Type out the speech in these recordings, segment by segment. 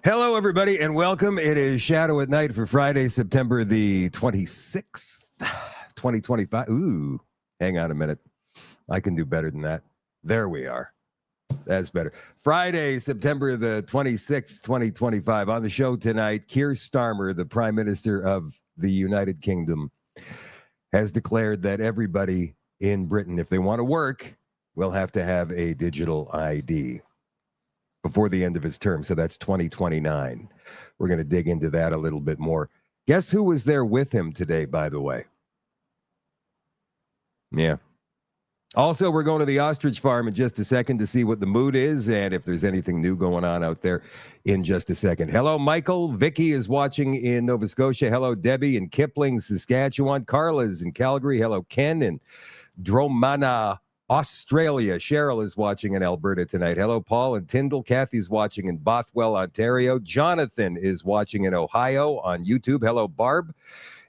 Hello, everybody, and welcome. It is Shadow at Night for Friday, September the 26th, 2025. Ooh, hang on a minute. I can do better than that. There we are. That's better. Friday, September the 26th, 2025. On the show tonight, Keir Starmer, the Prime Minister of the United Kingdom, has declared that everybody in Britain, if they want to work, will have to have a digital ID before the end of his term. So that's 2029. We're going to dig into that a little bit more. Guess who was there with him today, by the way? Yeah. Also, we're going to the Ostrich Farm in just a second to see what the mood is and if there's anything new going on out there in just a second. Hello, Michael. Vicky is watching in Nova Scotia. Hello, Debbie in Kipling, Saskatchewan. Carla's in Calgary. Hello, Ken in Dromana, Australia. Cheryl is watching in Alberta tonight. Hello, Paul and Tyndall. Kathy's watching in Bothwell, Ontario. Jonathan is watching in Ohio on YouTube. Hello, Barb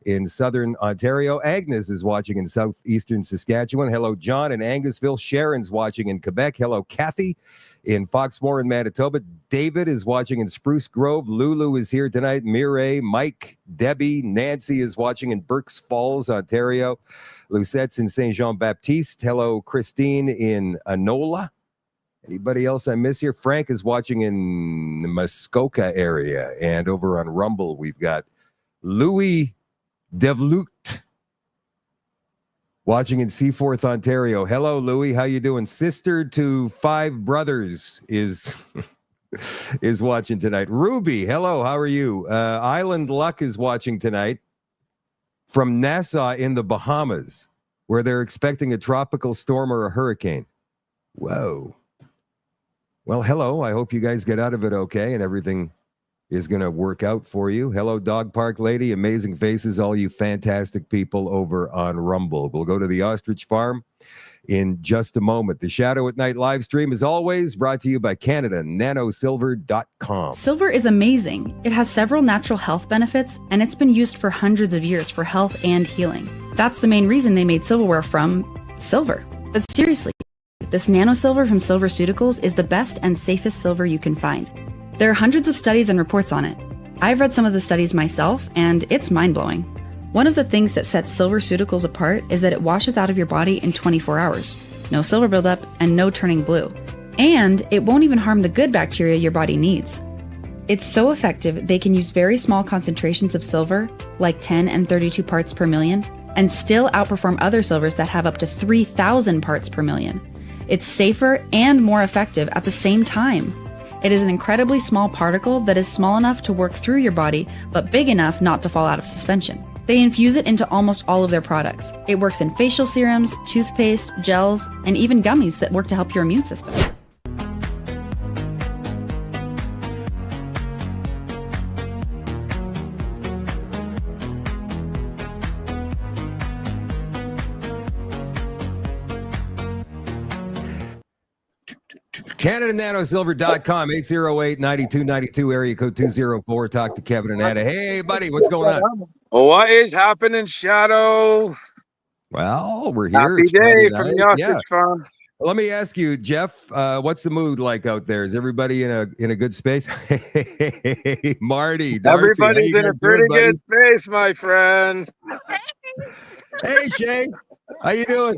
in Southern Ontario. Agnes is watching in Southeastern Saskatchewan. Hello, John in Angusville. Sharon's watching in Quebec. Hello, Kathy in Foxmore in Manitoba. David is watching in Spruce Grove. Lulu is here tonight. Mireille, Mike, Debbie, Nancy is watching in Berks Falls, Ontario. Lucette's in Saint Jean-Baptiste. Hello, Christine in Anola. Anybody else I miss here? Frank is watching in the Muskoka area. And over on Rumble, we've got Louis Devlut watching in Seaforth, Ontario. Hello, Louis. How you doing? Sister to Five Brothers is is watching tonight. Ruby, hello. How are you? Island Luck is watching tonight from Nassau in the Bahamas, where they're expecting a tropical storm or a hurricane. Whoa. Well, hello. I hope you guys get out of it okay and everything is going to work out for you. Hello, Dog Park Lady. Amazing faces, all you fantastic people over on Rumble. We'll go to the Ostrich Farm in just a moment. The Shadow at Night live stream, as always, brought to you by CanadaNanoSilver.com. Silver is amazing. It has several natural health benefits, and it's been used for hundreds of years for health and healing. That's the main reason they made silverware from silver. But seriously, this nano silver from Silverceuticals is the best and safest silver you can find. There are hundreds of studies and reports on it. I've read some of the studies myself, and it's mind-blowing. One of the things that sets Silverceuticals apart is that it washes out of your body in 24 hours. No silver buildup and no turning blue. And it won't even harm the good bacteria your body needs. It's so effective they can use very small concentrations of silver, like 10 and 32 parts per million, and still outperform other silvers that have up to 3,000 parts per million. It's safer and more effective at the same time. It is an incredibly small particle that is small enough to work through your body, but big enough not to fall out of suspension. They infuse it into almost all of their products. It works in facial serums, toothpaste, gels, and even gummies that work to help your immune system. CanadaNanoSilver.com, 808-9292, area code 204. Talk to Kevin and Anna. Hey, buddy, what's going on? What is happening, Shadow? Well, we're here. Happy It's day Friday from night. the Ostrich Farm. Let me ask you, Jeff, what's the mood like out there? Is everybody in a good space? Hey, Marty, Darcy, Everybody's in a pretty good space, my friend. Hey, Shay, how you doing?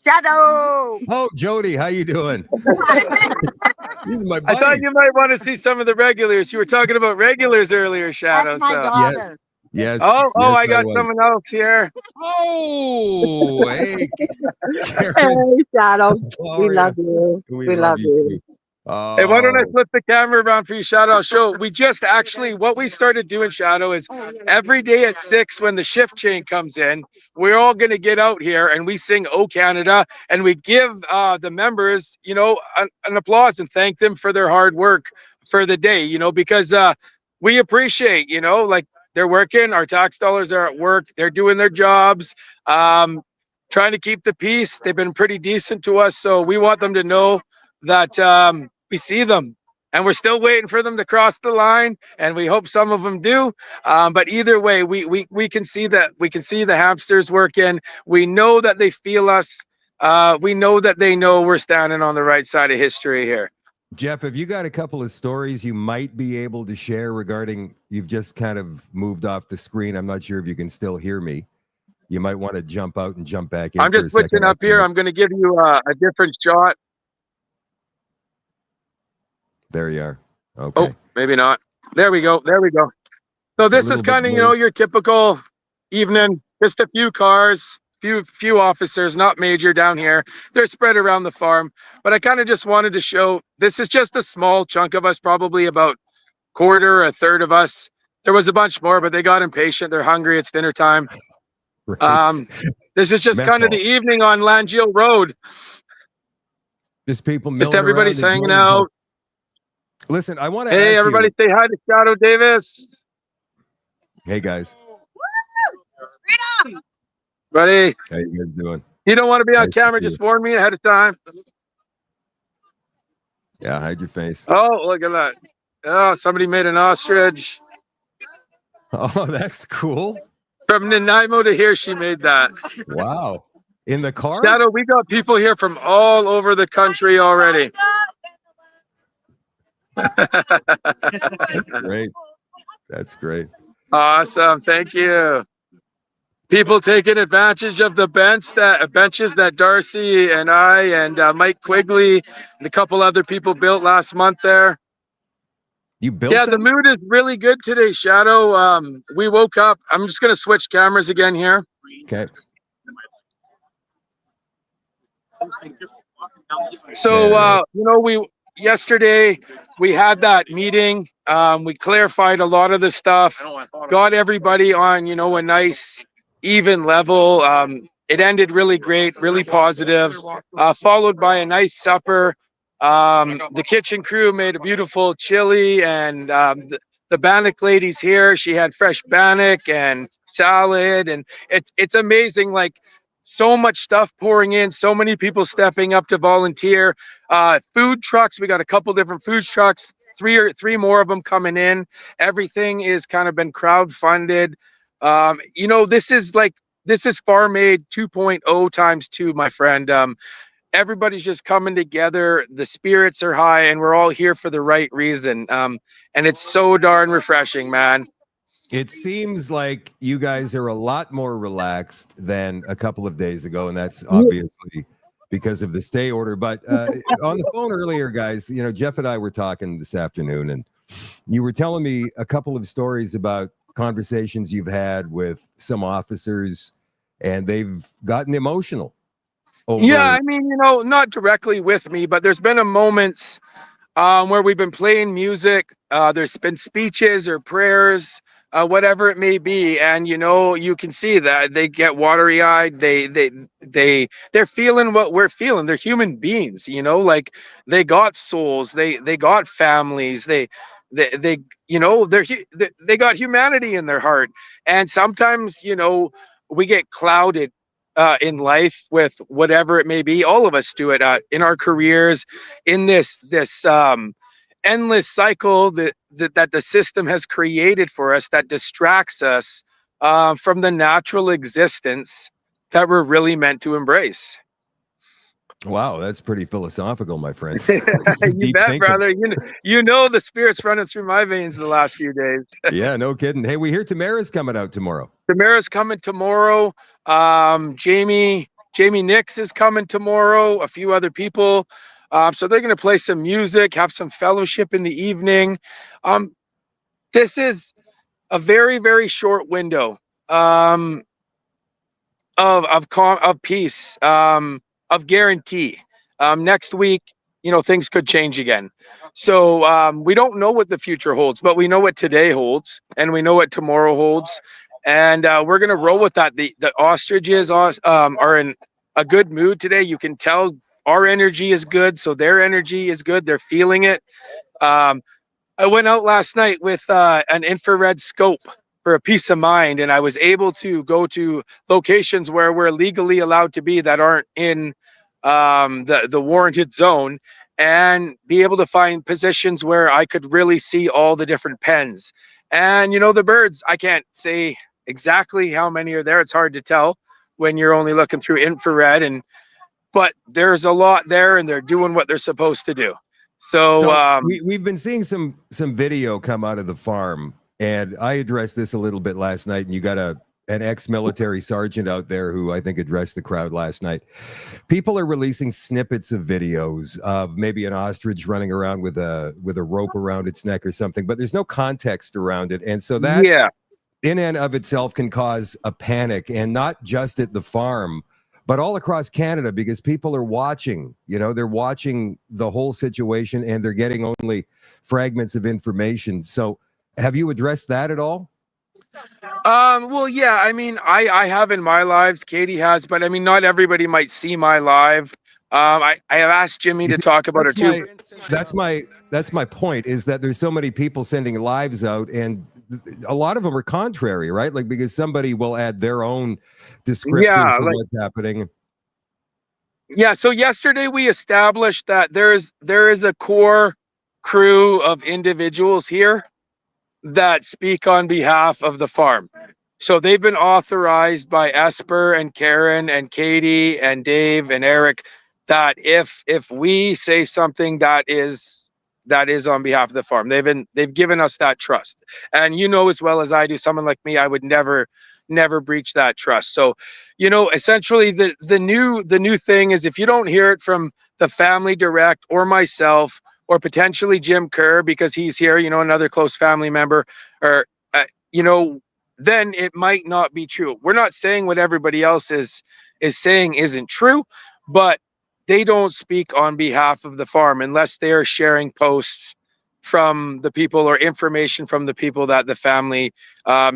Shadow. Oh, Jody, how you doing? These are my buddies. I thought you might want to see some of the regulars. You were talking about regulars earlier, Shadow. That's my daughter. Yes. Oh, yes, I got someone else here. Oh, hey, Karen. Hey, Shadow. How We are love ya? you. We love you. too. Oh. Hey, why don't I flip the camera around for you, Shadow? I'll show. We just actually, what we started doing, Shadow, is every day at 6 when the shift change comes in, we're all going to get out here and we sing "Oh Canada" and we give the members, an applause and thank them for their hard work for the day, because we appreciate, like they're working, our tax dollars are at work, they're doing their jobs, trying to keep the peace. They've been pretty decent to us, so we want them to know that we see them and we're still waiting for them to cross the line, and we hope some of them do, but either way, we can see that the hamsters working. We know that they feel us. We know that they know we're standing on the right side of history here. Jeff, have you got a couple of stories you might be able to share regarding, you've just kind of moved off the screen. I'm not sure if you can still hear me. You might want to jump out and jump back in I'm for just a second. switching up here. I'm going to give you a different shot. There you are. Okay. Oh, maybe not. There we go. There we go. So It's a this is little bit kind of, you blurry. know, your typical evening, just a few cars, few officers, not major down here. They're spread around the farm, but I kind of just wanted to show, this is just a small chunk of us, probably about a third of us. There was a bunch more, but they got impatient. They're hungry. It's dinner time. Right. This is just Mess kind of hall. the evening on Langeal Road. Just people Just milling everybody's around. hanging enjoying out. themselves. Listen, I want to Hey, ask everybody you. say hi to Shadow Davis. Hey, guys. Buddy, How you guys doing? you don't want to be on Nice to camera, see just warn me ahead of time. Yeah, hide your face. Oh, look at that. Oh, somebody made an ostrich. Oh, that's cool. From Nanaimo to here, she made that. Wow. In the car? Shadow, we got people here from all over the country already. That's great. That's great. Awesome. Thank you. People taking advantage of the benches that Darcy and I and Mike Quigley and a couple other people built last month there. You built Yeah, that? the mood is really good today, Shadow. We woke up. I'm just going to switch cameras again here. Okay. So, you know, yesterday we had that meeting. We clarified a lot of the stuff, got everybody on, you know, a nice even level. It ended really great, really positive, followed by a nice supper. The kitchen crew made a beautiful chili, and the bannock lady's here. She had fresh bannock and salad, and it's amazing. Like, so much stuff pouring in, so many people stepping up to volunteer. Food trucks, we got a couple different food trucks, three more of them coming in. Everything is kind of been crowdfunded. You know, this is Farm Aid 2.0 times 2, my friend. Everybody's just coming together. The spirits are high, and we're all here for the right reason. And it's so darn refreshing, man. It seems like you guys are a lot more relaxed than a couple of days ago, and that's obviously because of the stay order. But on the phone earlier, guys, you know, Jeff and I were talking this afternoon, and you were telling me a couple of stories about conversations you've had with some officers, and they've gotten emotional. Yeah, I mean, you know, not directly with me, but there's been a moments where we've been playing music. There's been speeches or prayers, whatever it may be, and you know, you can see that they get watery eyed. They're feeling what we're feeling. They're human beings, you know, like they got souls. They got families. They you know, they got humanity in their heart. And sometimes, you know, we get clouded in life with whatever it may be. All of us do it in our careers, in this endless cycle that the system has created for us, that distracts us from the natural existence that we're really meant to embrace. Wow, that's pretty philosophical, my friend. You Deep bet, thinking. brother. You know the spirit's running through my veins the last few days. Yeah, no kidding. Hey, we hear Tamara's coming out tomorrow. Tamara's coming tomorrow. Jamie Nix is coming tomorrow. A few other people. So they're going to play some music, have some fellowship in the evening. This is a very, very short window of peace, of guarantee. Next week, you know, things could change again. So we don't know what the future holds, but we know what today holds, and we know what tomorrow holds. And we're gonna roll with that. The ostriches are in a good mood today. You can tell our energy is good, so their energy is good. They're feeling it. I went out last night with an infrared scope for a peace of mind, and I was able to go to locations where we're legally allowed to be that aren't in the warranted zone, and be able to find positions where I could really see all the different pens. And you know, the birds, I can't say exactly how many are there. It's hard to tell when you're only looking through infrared, but there's a lot there, and they're doing what they're supposed to do. So, we've been seeing some video come out of the farm, and I addressed this a little bit last night, and you got an ex-military sergeant out there who I think addressed the crowd last night. People are releasing snippets of videos of maybe an ostrich running around with a rope around its neck or something, but there's no context around it. And so that in and of itself can cause a panic, and not just at the farm, but all across Canada, because people are watching, they're watching the whole situation, and they're getting only fragments of information. So have you addressed that at all? Well, yeah, I mean, I have in my lives, Katie has, but I mean, not everybody might see my live. I have asked Jimmy to talk about it too. That's my point, is that there's so many people sending lives out, and a lot of them are contrary, right? Like, because somebody will add their own descriptor for what's happening. Yeah, so yesterday we established that there is a core crew of individuals here that speak on behalf of the farm. So they've been authorized by Esper and Karen and Katie and Dave and Eric that if we say something that is on behalf of the farm, they've given us that trust. And as well as I do, someone like me, I would never breach that trust. So, essentially the new thing is, if you don't hear it from the family direct or myself or potentially Jim Kerr, because he's here, another close family member, or then it might not be true. We're not saying what everybody else is saying isn't true, but they don't speak on behalf of the farm unless they are sharing posts from the people or information from the people that the family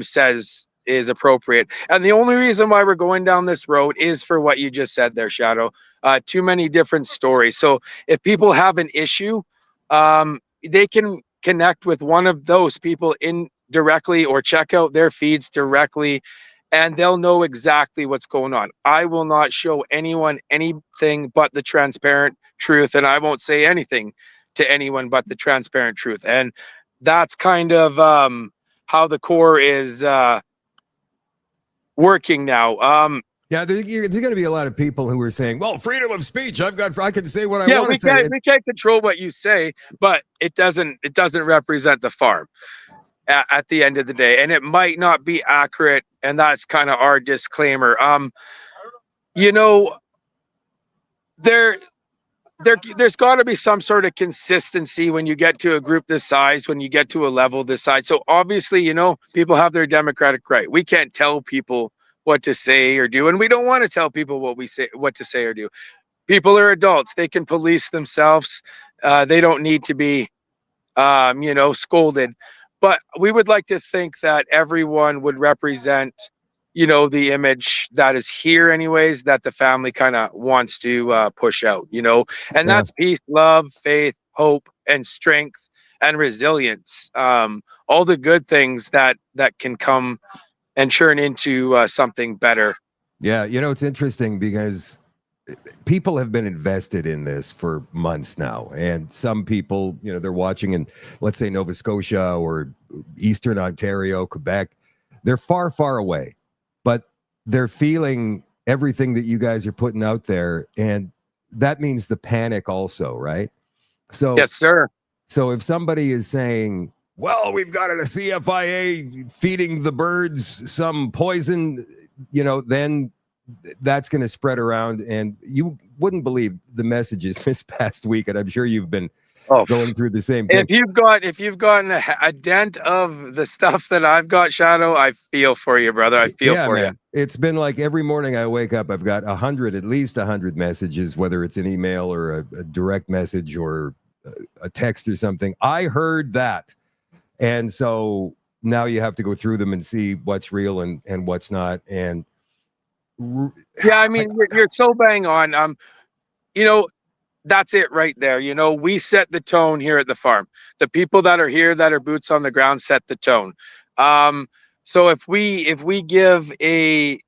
says is appropriate. And the only reason why we're going down this road is for what you just said there, Shadow. Too many different stories. So if people have an issue, they can connect with one of those people directly, or check out their feeds directly, and they'll know exactly what's going on. I will not show anyone anything but the transparent truth, and I won't say anything to anyone but the transparent truth. And that's kind of how the core is working now. Yeah, there's going to be a lot of people who are saying, "Well, freedom of speech. I can say what I want to say." We can't control what you say, but it doesn't represent the farm at the end of the day, and it might not be accurate, and that's kind of our disclaimer. There's got to be some sort of consistency when you get to a group this size, when you get to a level this size. So obviously, people have their democratic right. We can't tell people what to say or do, and we don't want to tell people what to say or do. People are adults; they can police themselves. They don't need to be, scolded. But we would like to think that everyone would represent, the image that is here anyways, that the family kind of wants to push out, and that's peace, love, faith, hope, and strength, and resilience. All the good things that can come and churn into something better. Yeah, it's interesting because people have been invested in this for months now, and some people, they're watching in, let's say, Nova Scotia or Eastern Ontario, Quebec. They're far, far away, but they're feeling everything that you guys are putting out there, and that means the panic also, right? So yes, sir. So if somebody is saying, "Well, we've got a CFIA feeding the birds some poison," then that's going to spread around, and you wouldn't believe the messages this past week, and I'm sure you've been going through the same thing. If you've gotten a dent of the stuff that I've got, Shadow, I feel for you, brother. I feel for you. It's been like every morning I wake up, I've got at least 100 messages, whether it's an email or a direct message or a text or something. I heard that, and so now you have to go through them and see what's real and what's not. And yeah, I mean, you're so bang on. That's it right there. We set the tone here at the farm. The people that are here, that are boots on the ground, set the tone. So if we give a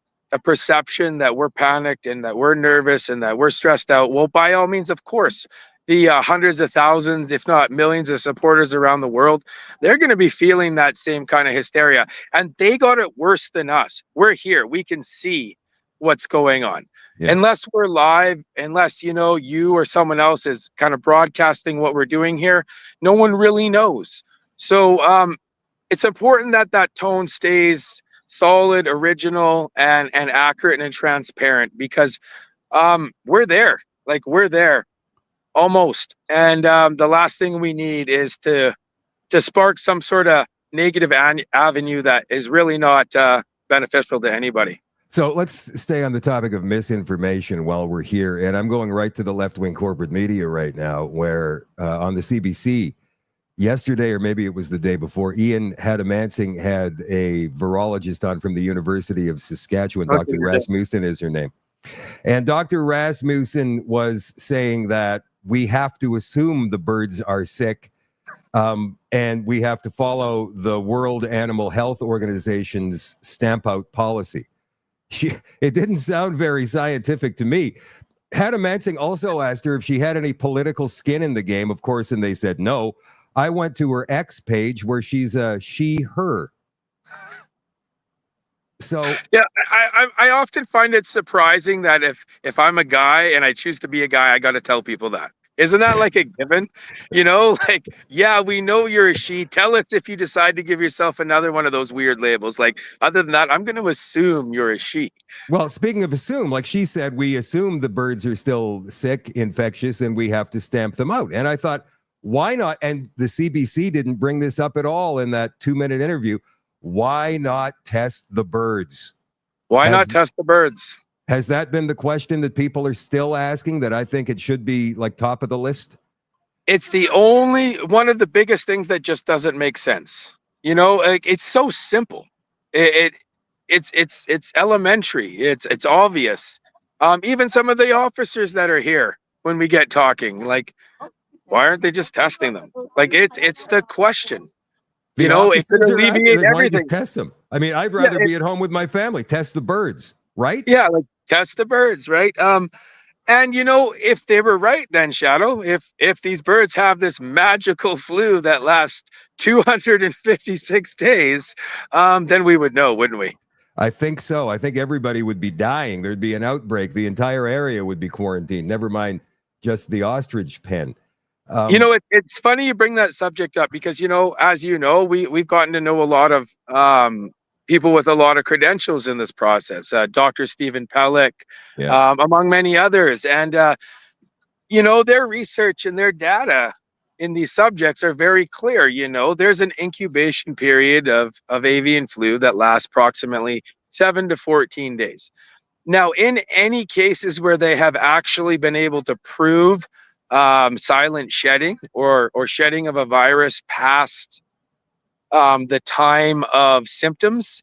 perception that we're panicked and that we're nervous and that we're stressed out, well, by all means, of course, the hundreds of thousands, if not millions of supporters around the world, they're going to be feeling that same kind of hysteria. And they got it worse than us. We're here. We can see what's going on. Yeah. Unless we're live, unless, you know, you or someone else is kind of broadcasting what we're doing here, no one really knows. So it's important that that tone stays solid, original, and accurate and transparent, because we're there. Like, we're there almost. And the last thing we need is to spark some sort of negative avenue that is really not beneficial to anybody. So let's stay on the topic of misinformation while we're here. And I'm going right to the left-wing corporate media right now, where on the CBC yesterday, or maybe it was the day before, Ian Hadamansing had a virologist on from the University of Saskatchewan. Dr. Rasmussen is her name. And Dr. Rasmussen was saying that we have to assume the birds are sick, and we have to follow the World Animal Health Organization's stamp out policy. It didn't sound very scientific to me. Hadamansing also asked her if she had any political skin in the game, of course, and they said no. I went to her X page where she's a she, her. So yeah, I often find it surprising that if I'm a guy and I choose to be a guy, I got to tell people that. Isn't that like a given? You know, like, yeah, we know you're a she. Tell us if you decide to give yourself another one of those weird labels. Like, other than that, I'm going to assume you're a she. Well, speaking of assume, like she said, we assume the birds are still sick, infectious, and we have to stamp them out. And I thought, why not? And the CBC didn't bring this up at all in that 2-minute interview. Why not test the birds? Why not test the birds? Has that been the question that people are still asking, that I think it should be like top of the list? It's the only one of the biggest things that just doesn't make sense. You know, like, it's so simple. It's elementary. It's obvious. Even some of the officers that are here, when we get talking, like, why aren't they just testing them? Like, it's the question. You know, it could alleviate everything. Just test them. I mean, I'd rather be at home with my family. Test the birds, right? Yeah, like, test the birds, right? And you know, if they were right, then Shadow, if these birds have this magical flu that lasts 256 days, then we would know, wouldn't we? I think so. I think everybody would be dying. There'd be an outbreak. The entire area would be quarantined. Never mind just the ostrich pen. You know, it's funny you bring that subject up, because, you know, as you know, we've gotten to know a lot of people with a lot of credentials in this process. Dr. Stephen Pellick, among many others. And, you know, their research and their data in these subjects are very clear. You know, there's an incubation period of avian flu that lasts approximately 7 to 14 days. Now, in any cases where they have actually been able to prove silent shedding or shedding of a virus past the time of symptoms,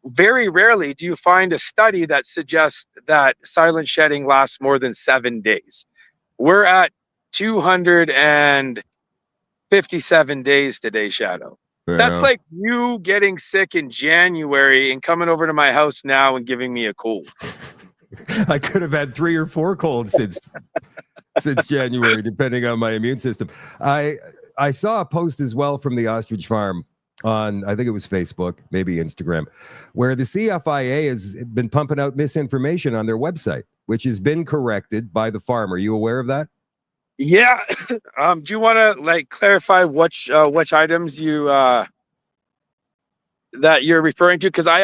very rarely do you find a study that suggests that silent shedding lasts more than 7 days. We're at 257 days today, Shadow. Yeah. That's like you getting sick in January and coming over to my house now and giving me a cold. I could have had 3 or 4 colds since January, depending on my immune system. I saw a post as well from the Ostrich Farm on, I think it was Facebook, maybe Instagram, where the CFIA has been pumping out misinformation on their website, which has been corrected by the farm. Are you aware of that? Yeah. Do you want to like clarify which items you that you're referring to? Because I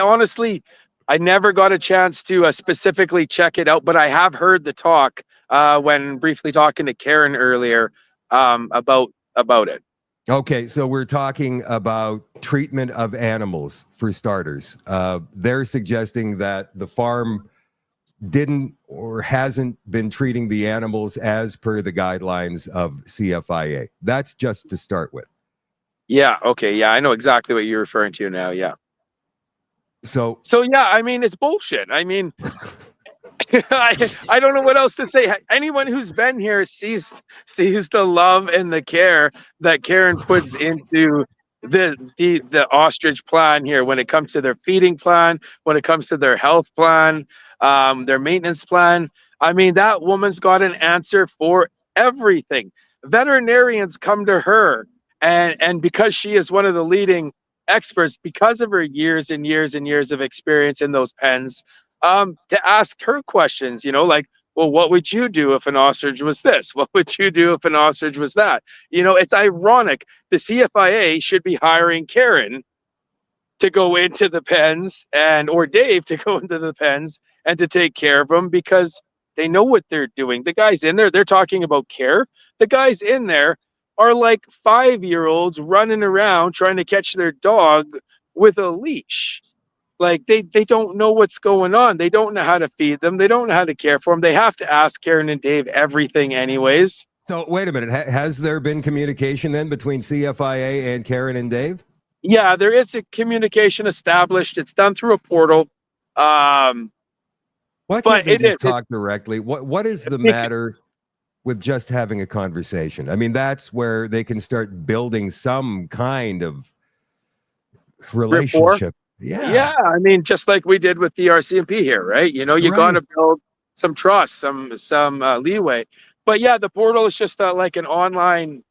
never got a chance to specifically check it out, but I have heard the talk when briefly talking to Karen earlier about it. Okay, so we're talking about treatment of animals, for starters. They're suggesting that the farm didn't or hasn't been treating the animals as per the guidelines of CFIA. That's just to start with. Yeah, okay, yeah, I know exactly what you're referring to now, yeah. So yeah, I mean, it's bullshit. I mean, I don't know what else to say. Anyone who's been here sees the love and the care that Karen puts into the ostrich plan here, when it comes to their feeding plan, when it comes to their health plan, their maintenance plan. I mean, that woman's got an answer for everything. Veterinarians come to her, and because she is one of the leading experts, because of her years and years and years of experience in those pens, to ask her questions, like, well, what would you do if an ostrich was this? What would you do if an ostrich was that? It's ironic. The CFIA should be hiring Karen to go into the pens or Dave to go into the pens and to take care of them, because they know what they're doing. The guys in there, they're talking about care. The guys in there are like 5-year-olds running around trying to catch their dog with a leash. Like they don't know what's going on. They don't know how to feed them. They don't know how to care for them. They have to ask Karen and Dave everything anyways. So wait a minute. Has there been communication then between CFIA and Karen and Dave? Yeah, there is a communication established. It's done through a portal. Why but can't they it just is- talk directly? What is the matter with just having a conversation? I mean, that's where they can start building some kind of relationship. Yeah, I mean, just like we did with the RCMP here, right? You Right. got to build some trust, some leeway. But yeah, the portal is just like an online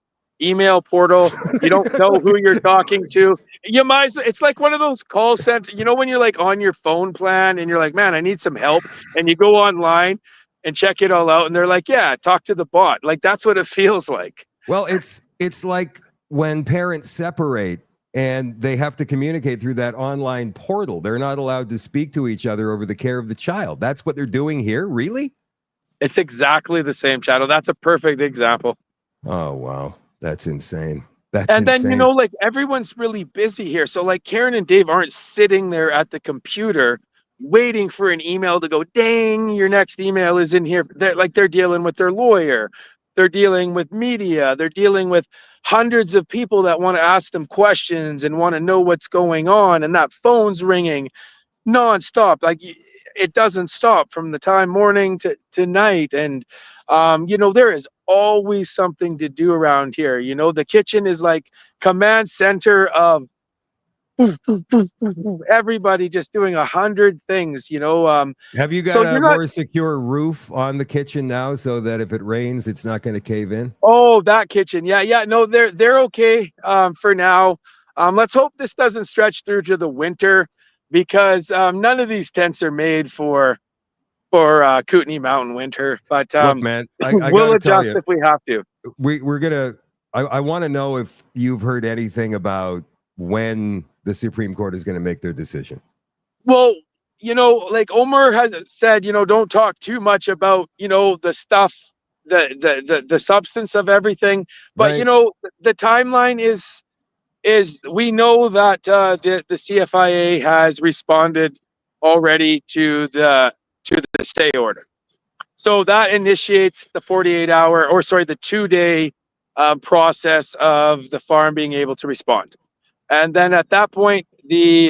email portal. You don't know who you're talking to. You might as well, it's like one of those call center, when you're like on your phone plan and you're like, man, I need some help. And you go online and check it all out. And they're like, yeah, talk to the bot. Like, that's what it feels like. Well, it's like when parents separate and they have to communicate through that online portal. They're not allowed to speak to each other over the care of the child. That's what they're doing here? Really? It's exactly the same, Shadow. That's a perfect example. Oh, wow. That's insane. And then, like, everyone's really busy here. So like Karen and Dave aren't sitting there at the computer waiting for an email to go, dang, your next email is in here. They're dealing with their lawyer. They're dealing with media. They're dealing with hundreds of people that want to ask them questions and want to know what's going on. And that phone's ringing nonstop. Like, it doesn't stop from the time morning to night. And, there is always something to do around here. The kitchen is like command center of everybody just doing 100 things, Have you got a more secure roof on the kitchen now so that if it rains, it's not going to cave in? Oh, that kitchen. Yeah. No, they're okay for now. Let's hope this doesn't stretch through to the winter, because none of these tents are made for Kootenay Mountain winter. But look, man, I we'll gotta tell adjust you, if we have to. we're gonna. I want to know if you've heard anything about when the Supreme Court is going to make their decision. Well, like Omar has said, don't talk too much about, the stuff, the substance of everything. But, Right. The timeline is we know that the CFIA has responded already to the stay order. So that initiates the the 2-day process of the farm being able to respond. And then at that point, the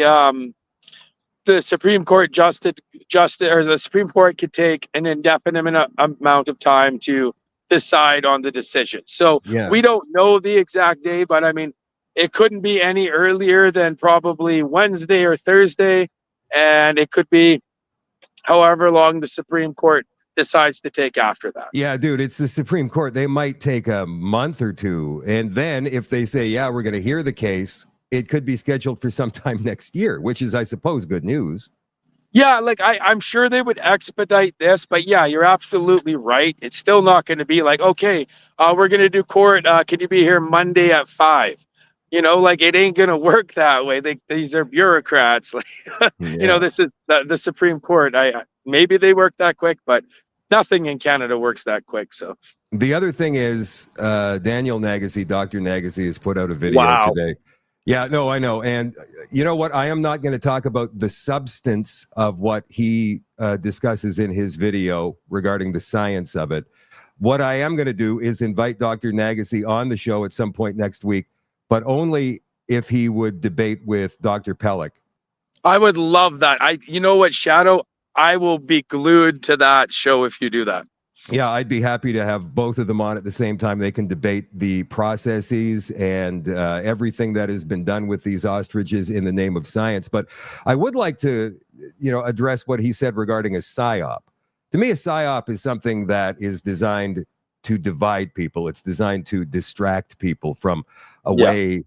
Supreme Court the Supreme Court could take an indefinite amount of time to decide on the decision. So we don't know the exact day, but I mean, it couldn't be any earlier than probably Wednesday or Thursday, and it could be however long the Supreme Court decides to take after that. Yeah, dude, it's the Supreme Court. They might take a month or two. And then if they say, yeah, we're going to hear the case, it could be scheduled for sometime next year, which is, I suppose, good news. Yeah, like I'm sure they would expedite this, but yeah, you're absolutely right. It's still not going to be like, okay, we're going to do court. Can you be here Monday at 5? Like, it ain't going to work that way. These are bureaucrats. Like, this is the Supreme Court. Maybe they work that quick, but nothing in Canada works that quick. So the other thing is, Daniel Nagasi, Dr. Nagasi, has put out a video today. Yeah, no, I know. And you know what? I am not going to talk about the substance of what he discusses in his video regarding the science of it. What I am going to do is invite Dr. Nagasi on the show at some point next week, but only if he would debate with Dr. Pellick. I would love that. You know what, Shadow? I will be glued to that show if you do that. Yeah, I'd be happy to have both of them on at the same time. They can debate the processes and everything that has been done with these ostriches in the name of science. But I would like to, address what he said regarding a PSYOP. To me, a PSYOP is something that is designed to divide people. It's designed to distract people from away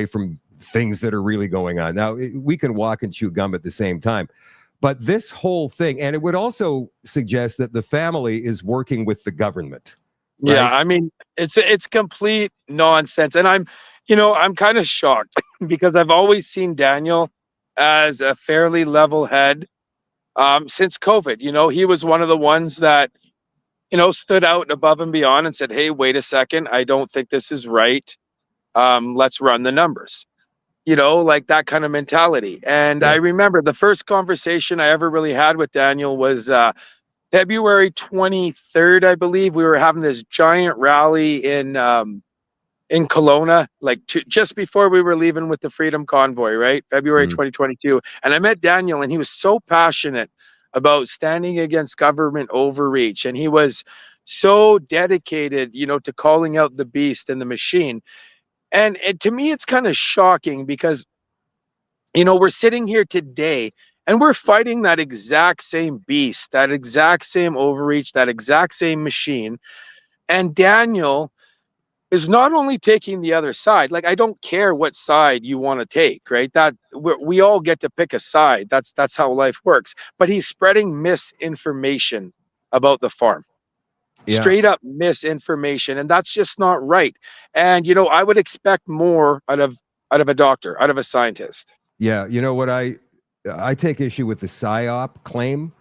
from things that are really going on. Now, we can walk and chew gum at the same time. But this whole thing, and it would also suggest that the family is working with the government. Right? Yeah, I mean, it's complete nonsense. And I'm kind of shocked because I've always seen Daniel as a fairly level head since COVID. He was one of the ones that, stood out above and beyond and said, "Hey, wait a second, I don't think this is right. Let's run the numbers." Like that kind of mentality. And I remember the first conversation I ever really had with Daniel was February 23rd, I believe. We were having this giant rally in Kelowna, like just before we were leaving with the Freedom Convoy, right? February 2022. And I met Daniel, and he was so passionate about standing against government overreach. And he was so dedicated, to calling out the beast and the machine. And to me, it's kind of shocking because, we're sitting here today and we're fighting that exact same beast, that exact same overreach, that exact same machine. And Daniel is not only taking the other side. Like, I don't care what side you want to take, right? That we all get to pick a side. That's how life works. But he's spreading misinformation about the farm. Yeah. Straight up misinformation, and that's just not right. And I would expect more out of a doctor, out of a scientist. Yeah, you know what, I take issue with the PSYOP claim,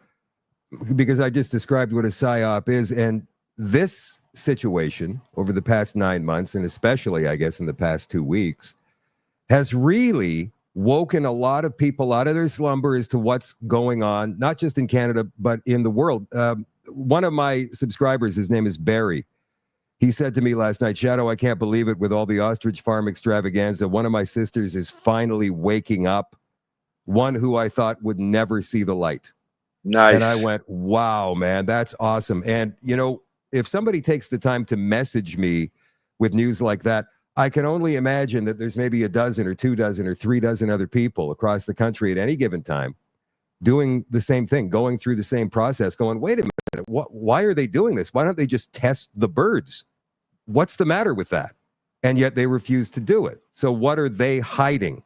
because I just described what a PSYOP is, and this situation over the past 9 months, and especially I guess in the past 2 weeks, has really woken a lot of people out of their slumber as to what's going on, not just in Canada but in the world. One of my subscribers, his name is Barry, he said to me last night, "Shadow, I can't believe it with all the ostrich farm extravaganza. One of my sisters is finally waking up, one who I thought would never see the light." Nice. And I went, "Wow, man, that's awesome." And, if somebody takes the time to message me with news like that, I can only imagine that there's maybe a dozen or 2 dozen or 3 dozen other people across the country at any given time doing the same thing, going through the same process, going, "Wait a minute, why are they doing this? Why don't they just test the birds? What's the matter with that?" And yet they refuse to do it. So what are they hiding?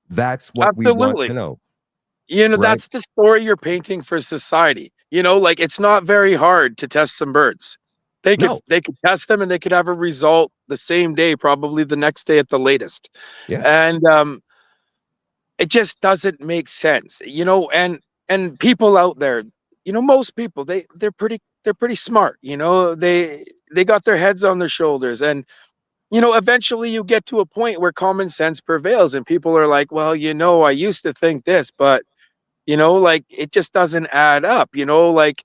That's what we want to know. Right? That's the story you're painting for society. Like, it's not very hard to test some birds. They could test them and they could have a result the same day, probably the next day at the latest. Yeah. And it just doesn't make sense. And people out there, most people, they're pretty smart. They got their heads on their shoulders, and eventually you get to a point where common sense prevails and people are like, "Well, I used to think this, but like, it just doesn't add up, like,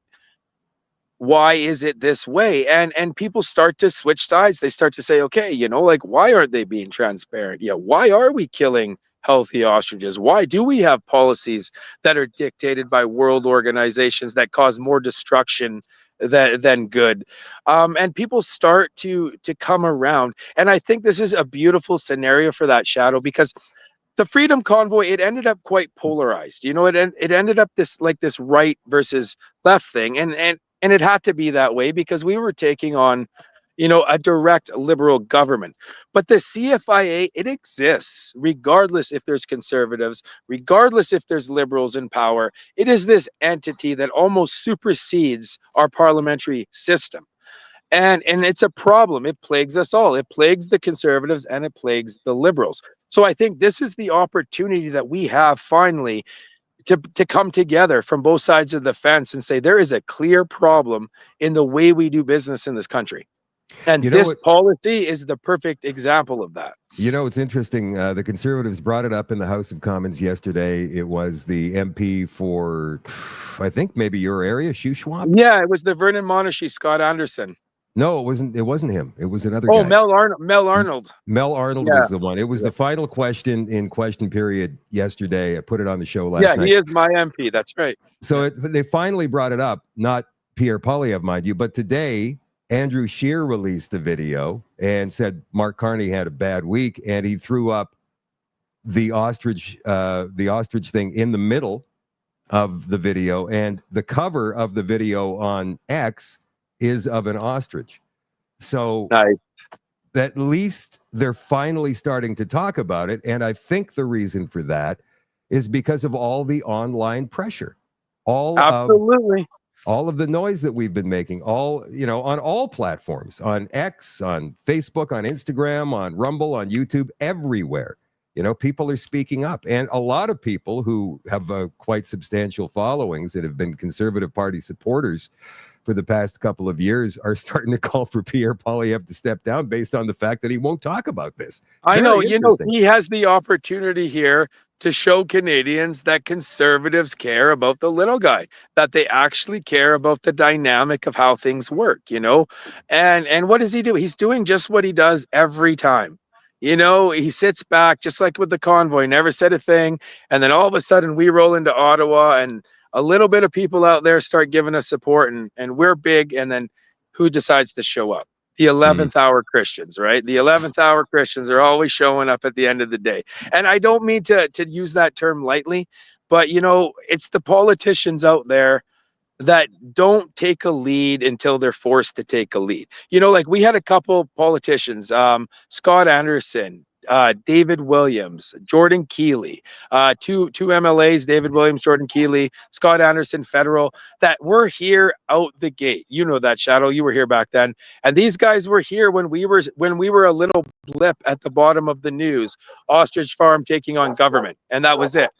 why is it this way?" And people start to switch sides. They start to say, "Okay, like, why aren't they being transparent? Yeah, why are we killing healthy ostriches? Why do we have policies that are dictated by world organizations that cause more destruction than good?" And people start to come around. And I think this is a beautiful scenario for that, Shadow, because the Freedom Convoy, it ended up quite polarized. It ended up this right versus left thing, and it had to be that way because we were taking on, a direct liberal government. But the CFIA, it exists regardless if there's conservatives, regardless if there's liberals in power. It is this entity that almost supersedes our parliamentary system. And it's a problem. It plagues us all. It plagues the conservatives and it plagues the liberals. So I think this is the opportunity that we have finally to come together from both sides of the fence and say there is a clear problem in the way we do business in this country. And this policy is the perfect example of that. It's interesting. The Conservatives brought it up in the House of Commons yesterday. It was the MP for, I think, maybe your area, Shuswap? Yeah, it was the Vernon Monashee, Scott Anderson. No, it wasn't. It wasn't him. It was another guy. Oh, Mel Arnold. Mel Arnold was the one. It was the final question in question period yesterday. I put it on the show last night. Yeah, he is my MP. That's right. So they finally brought it up. Not Pierre Poilievre, mind you, but today Andrew Scheer released a video and said Mark Carney had a bad week, and he threw up the ostrich thing in the middle of the video, and the cover of the video on X is of an ostrich. So nice. At least they're finally starting to talk about it. And I think the reason for that is because of all the online pressure. all of Absolutely. all of the noise that we've been making, all, on all platforms, on X, on Facebook, on Instagram, on Rumble, on YouTube, everywhere. People are speaking up, and a lot of people who have quite substantial followings and have been Conservative Party supporters for the past couple of years are starting to call for Pierre Poilievre to step down based on the fact that he won't talk about this. I Very know, interesting. he has the opportunity here to show Canadians that conservatives care about the little guy, that they actually care about the dynamic of how things work, And what does he do? He's doing just what he does every time. He sits back, just like with the convoy, never said a thing. And then all of a sudden we roll into Ottawa and a little bit of people out there start giving us support, and we're big. And then who decides to show up? The 11th hour Christians, right? The 11th hour Christians are always showing up at the end of the day. And I don't mean to use that term lightly, but it's the politicians out there that don't take a lead until they're forced to take a lead. Like we had a couple politicians, Scott Anderson, David Williams, Jordan Keeley, two MLAs, David Williams, Jordan Keeley, Scott Anderson, federal, that were here out the gate. You know that, Shadow. You were here back then, and these guys were here when we were a little blip at the bottom of the news. Ostrich Farm taking on government, and that was it.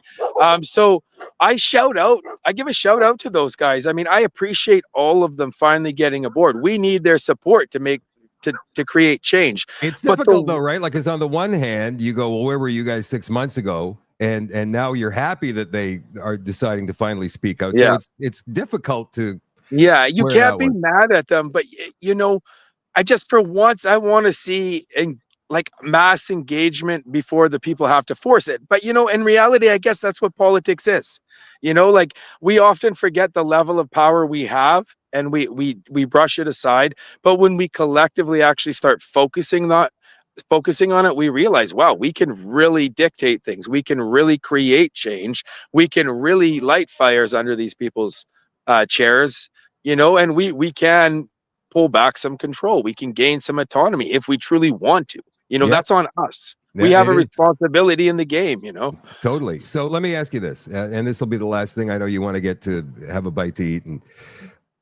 So I give a shout out to those guys. I mean, I appreciate all of them finally getting aboard. We need their support to create change. It's difficult though, right? Like, because on the one hand, you go, well, where were you guys 6 months ago? And now you're happy that they are deciding to finally speak out. Yeah. So it's difficult to. Yeah, you can't be mad at them, but I just, for once, I want to see like mass engagement before the people have to force it. But in reality, I guess that's what politics is. Like we often forget the level of power we have, and we brush it aside. But when we collectively actually start focusing on it, we realize, wow, we can really dictate things. We can really create change. We can really light fires under these people's chairs, and we can pull back some control. We can gain some autonomy if we truly want to. That's on us. We have a responsibility in the game, Totally. So let me ask you this, and this will be the last thing. I know you want to get to have a bite to eat, and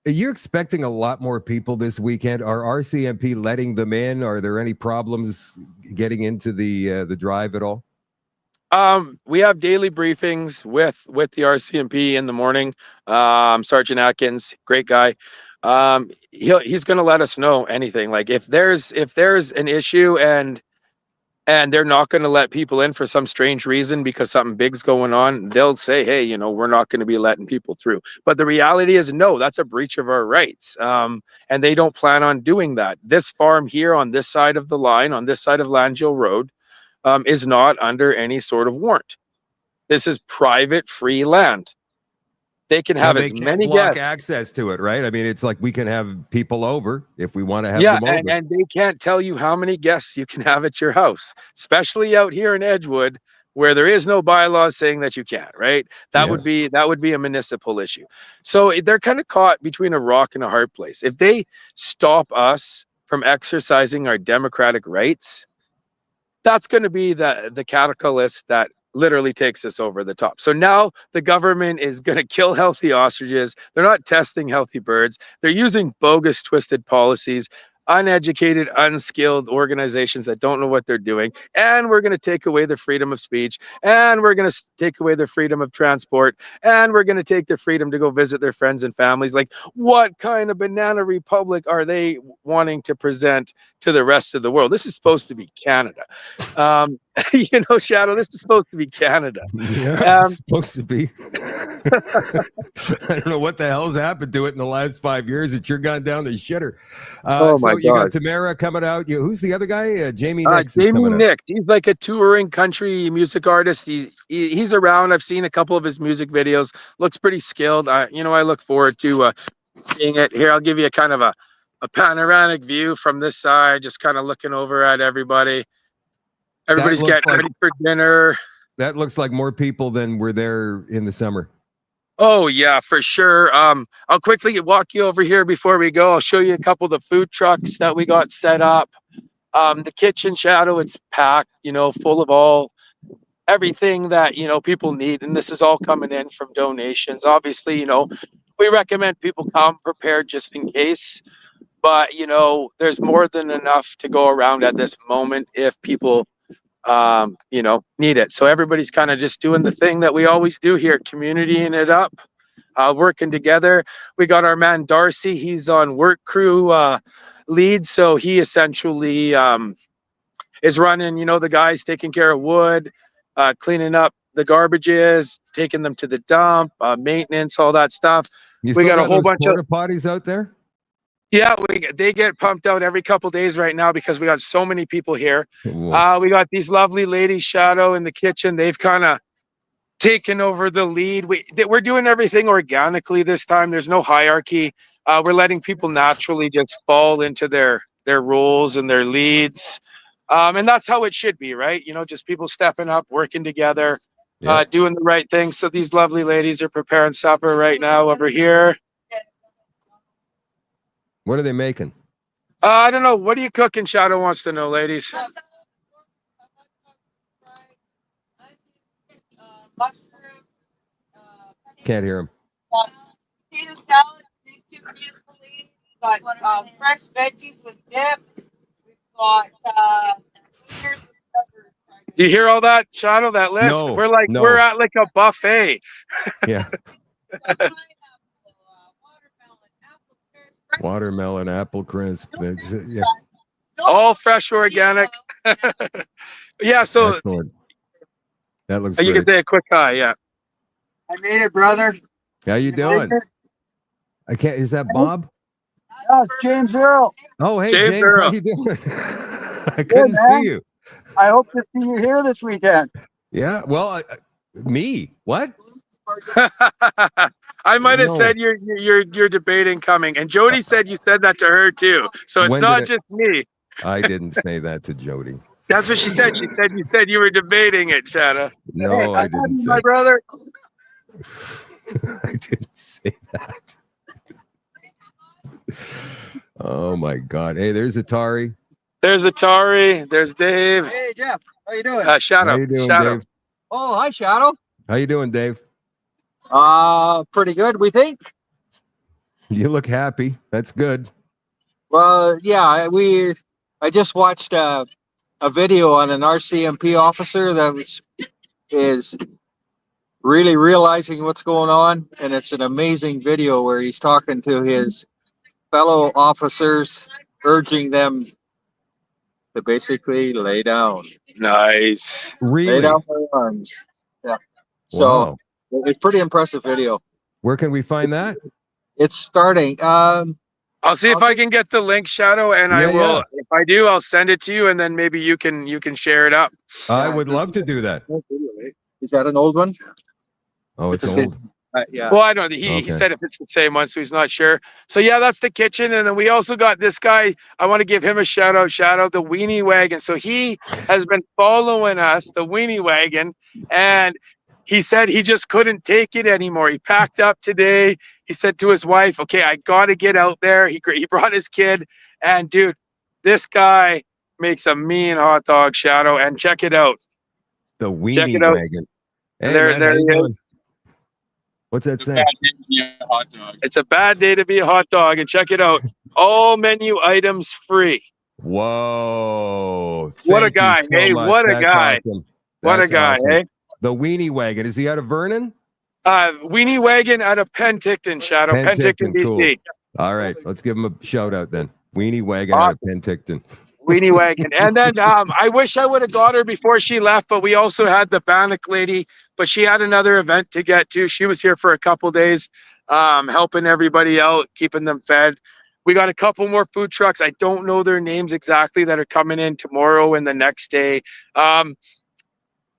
you're expecting a lot more people this weekend. Are RCMP letting them in? Are there any problems getting into the drive at all? We have daily briefings with the RCMP in the morning. Sergeant Atkins, great guy. He's going to let us know anything. Like if there's an issue and they're not going to let people in for some strange reason because something big's going on, they'll say, hey, we're not going to be letting people through. But the reality is, no, that's a breach of our rights. And they don't plan on doing that. This farm here on this side of the line, on this side of Langell Road, is not under any sort of warrant. This is private, free land. They can have as many guests. Access to it, right? I mean, it's like we can have people over if we want to have them over. And they can't tell you how many guests you can have at your house, especially out here in Edgewood, where there is no bylaws saying that you can't, right? That would be a municipal issue. So they're kind of caught between a rock and a hard place. If they stop us from exercising our democratic rights, that's going to be the catalyst that literally takes us over the top. So now the government is going to kill healthy ostriches. They're not testing healthy birds. They're using bogus, twisted policies, uneducated, unskilled organizations that don't know what they're doing. And we're going to take away the freedom of speech. And we're going to take away the freedom of transport. And we're going to take their freedom to go visit their friends and families. Like, what kind of banana republic are they wanting to present to the rest of the world? This is supposed to be Canada. Shadow, this is supposed to be Canada. Yeah, it's supposed to be. I don't know what the hell's happened to it in the last 5 years. It's sure gone down the shitter. Oh my God. You got Tamara coming out. Who's the other guy? Jamie Nix. Jamie Nix. He's like a touring country music artist. He's around. I've seen a couple of his music videos. Looks pretty skilled. I look forward to seeing it. Here, I'll give you a kind of a panoramic view from this side, just kind of looking over at everybody. Everybody's getting ready for dinner. That looks like more people than were there in the summer. Oh yeah, for sure. I'll quickly walk you over here before we go. I'll show you a couple of the food trucks that we got set up. The kitchen, Shadow, it's packed, full of all everything that, people need. And this is all coming in from donations. Obviously, we recommend people come prepared just in case. But, there's more than enough to go around at this moment if people, need it. So everybody's kind of just doing the thing that we always do here, communitying it up, working together. We got our man Darcy. He's on work crew lead. So he essentially is running, the guys taking care of wood, cleaning up the garbages, taking them to the dump, maintenance, all that stuff. You We still got a whole those bunch of porta potties out there? Yeah, they get pumped out every couple days right now because we got so many people here. Whoa. We got these lovely ladies, Shadow, in the kitchen. They've kind of taken over the lead. We're doing everything organically this time. There's no hierarchy. We're letting people naturally just fall into their roles and their leads. And that's how it should be, right? Just people stepping up, working together, Yep. doing the right thing. So these lovely ladies are preparing supper right now over here. What are they making? I don't know. What are you cooking? Shadow wants to know, ladies. Can't hear him. Potato salad, baked too beautifully. We've got fresh veggies with dip. We've got fingers with peppers. Do you hear all that, Shadow? That list? No, We're at like a buffet. Yeah. Pineapple, Watermelon, apple crisp. Yeah. All fresh, organic. Yeah, so Excellent. That looks you great. can say a quick hi. Yeah. I made it, brother. How you doing? I can't. Is that Bob? No, it's James Earl. Oh, hey James James, how Earl. you doing? I couldn't man. see you. I hope to see you here this weekend. Yeah. Well, me? What? I might have No. said you're debating coming, and Jody said you said that to her too. So it's When not did just me. I didn't say that to Jody. That's what she said. She said you said you were debating it, Shadow. No, Hey, I love didn't you, say. my brother. I didn't say that. Oh my God! Hey, there's Atari. There's Atari. There's Dave. Hey, Jeff. How you doing? Shadow. How you doing, Shadow. Dave? Oh, hi, Shadow. How you doing, Dave? Pretty good, we think. You look happy. That's good. Well, yeah, I just watched a video on an RCMP officer that is really realizing what's going on, and it's an amazing video where he's talking to his fellow officers, urging them to basically lay down. Nice. Lay Really? down their arms. Yeah. So Wow. it's pretty impressive video. Where can we find that? It's starting. I'll see if I can get the link, Shadow, and I Yeah, will. yeah. If I do, I'll send it to you, and then maybe you can share it up. I would love to do that. Is that an old one? Oh, it's It's the old. Yeah. Well, I don't know. He Okay. said if it's the same one, so he's not sure. So yeah, that's the kitchen, and then we also got this guy. I want to give him a shout out. Shadow, the Weenie Wagon. So he has been following us, the Weenie Wagon, and he said he just couldn't take it anymore. He packed up today. He said to his wife, "Okay, I got to get out there." He brought his kid, and dude, this guy makes a mean hot dog, Shadow, and check it out. The Check Weenie it out. Wagon. Hey, There- man, there how you he is. doing? What's that saying? It's a bad day to be a hot dog, and check it out. All menu items free. Whoa. What a Thank you guy, so hey, much. what a That's guy. awesome. What a That's guy, awesome. eh? The Weenie Wagon. Is he out of Vernon? Weenie Wagon out of Penticton, Shadow. Penticton, Penticton, cool. BC. All right. Let's give him a shout out then. Weenie Wagon out of Penticton. Weenie Wagon. And then I wish I would have got her before she left, but we also had the Bannock lady, but she had another event to get to. She was here for a couple days, helping everybody out, keeping them fed. We got a couple more food trucks. I don't know their names exactly that are coming in tomorrow and the next day.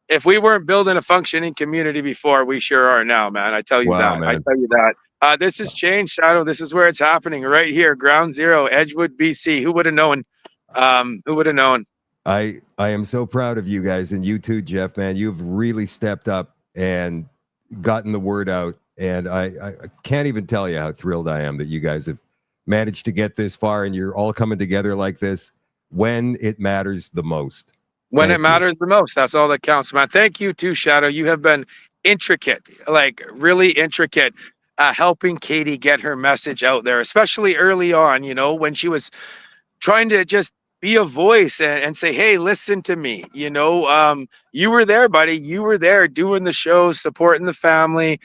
If we weren't building a functioning community before, we sure are now, man. I tell you Wow, that. man. I tell you that. This has changed, Shadow. This is where it's happening right here, Ground Zero, Edgewood, BC. Who would have known? Who would have known? I am so proud of you guys, and you too, Jeff, man. You've really stepped up and gotten the word out. And I can't even tell you how thrilled I am that you guys have managed to get this far and you're all coming together like this when it matters the most. When Thank it you. matters the most, that's all that counts, man. Thank you too, Shadow. You have been intricate, like really intricate, helping Katie get her message out there, especially early on, when she was trying to just be a voice and say, hey, listen to me. You were there, buddy. You were there doing the shows, supporting the family,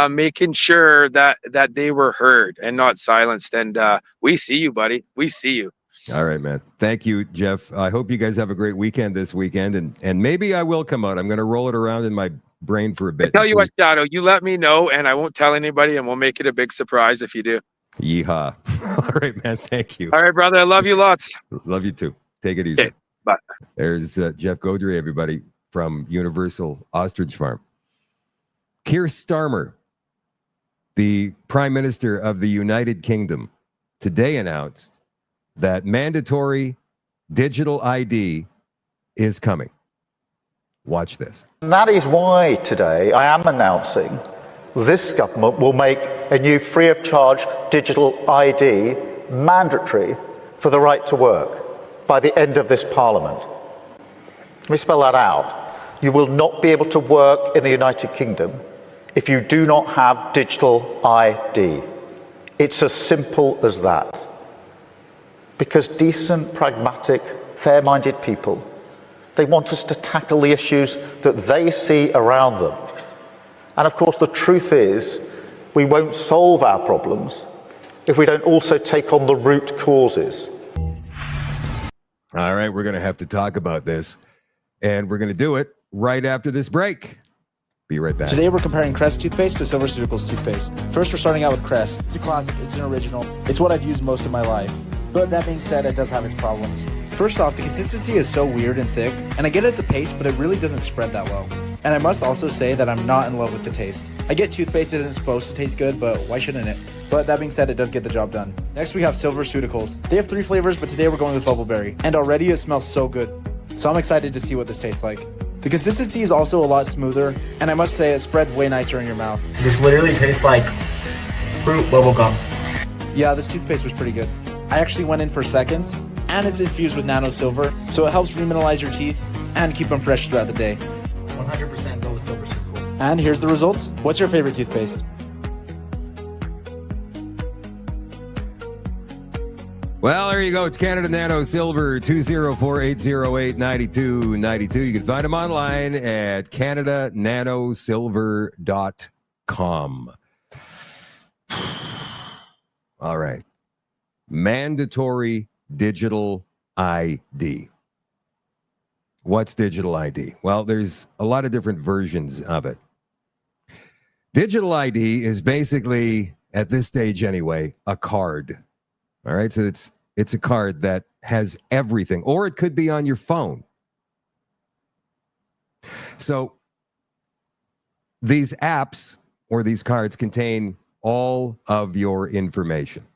making sure that they were heard and not silenced. And we see you, buddy. We see you. All right, man. Thank you, Jeff. I hope you guys have a great weekend this weekend, and maybe I will come out. I'm going to roll it around in my brain for a bit. Tell you what, Shadow, you let me know, and I won't tell anybody, and we'll make it a big surprise if you do. Yeehaw. All right, man. Thank you. All right, brother. I love you lots. Love you too. Take it easy. Okay, bye. There's Jeff Gaudry, everybody, from Universal Ostrich Farm. Keir Starmer, the Prime Minister of the United Kingdom, today announced that mandatory digital ID is coming. Watch this. And that is why today I am announcing this government will make a new free of charge digital ID mandatory for the right to work by the end of this Parliament. Let me spell that out. You will not be able to work in the United Kingdom if you do not have digital ID. It's as simple as that. Because decent, pragmatic, fair-minded people, they want us to tackle the issues that they see around them. And of course, the truth is, we won't solve our problems if we don't also take on the root causes. All right, we're going to have to talk about this, and we're going to do it right after this break. Be right back. Today we're comparing Crest toothpaste to SilverSeuticals toothpaste. First, we're starting out with Crest. It's a classic, it's an original, it's what I've used most of my life. But that being said, it does have its problems. First off, the consistency is so weird and thick, and I get it's a paste, but it really doesn't spread that well. And I must also say that I'm not in love with the taste. I get toothpaste isn't supposed to taste good, but why shouldn't it? But that being said, it does get the job done. Next we have SilverSeuticals. They have 3 flavors, but today we're going with Bubbleberry. And already it smells so good. So I'm excited to see what this tastes like. The consistency is also a lot smoother, and I must say it spreads way nicer in your mouth. This literally tastes like fruit bubblegum. Yeah, this toothpaste was pretty good. I actually went in for seconds, and it's infused with nano silver, so it helps remineralize your teeth and keep them fresh throughout the day. 100% go with SilverSeuticals. And here's the results. What's your favorite toothpaste? Well, there you go. It's Canada Nano Silver, 204-808-9292. You can find them online at CanadaNanoSilver.com. All right. Mandatory digital ID. What's digital ID? Well, there's a lot of different versions of it. Digital ID is basically, at this stage anyway, a card. All right, so it's a card that has everything, or it could be on your phone. So these apps or these cards contain all of your information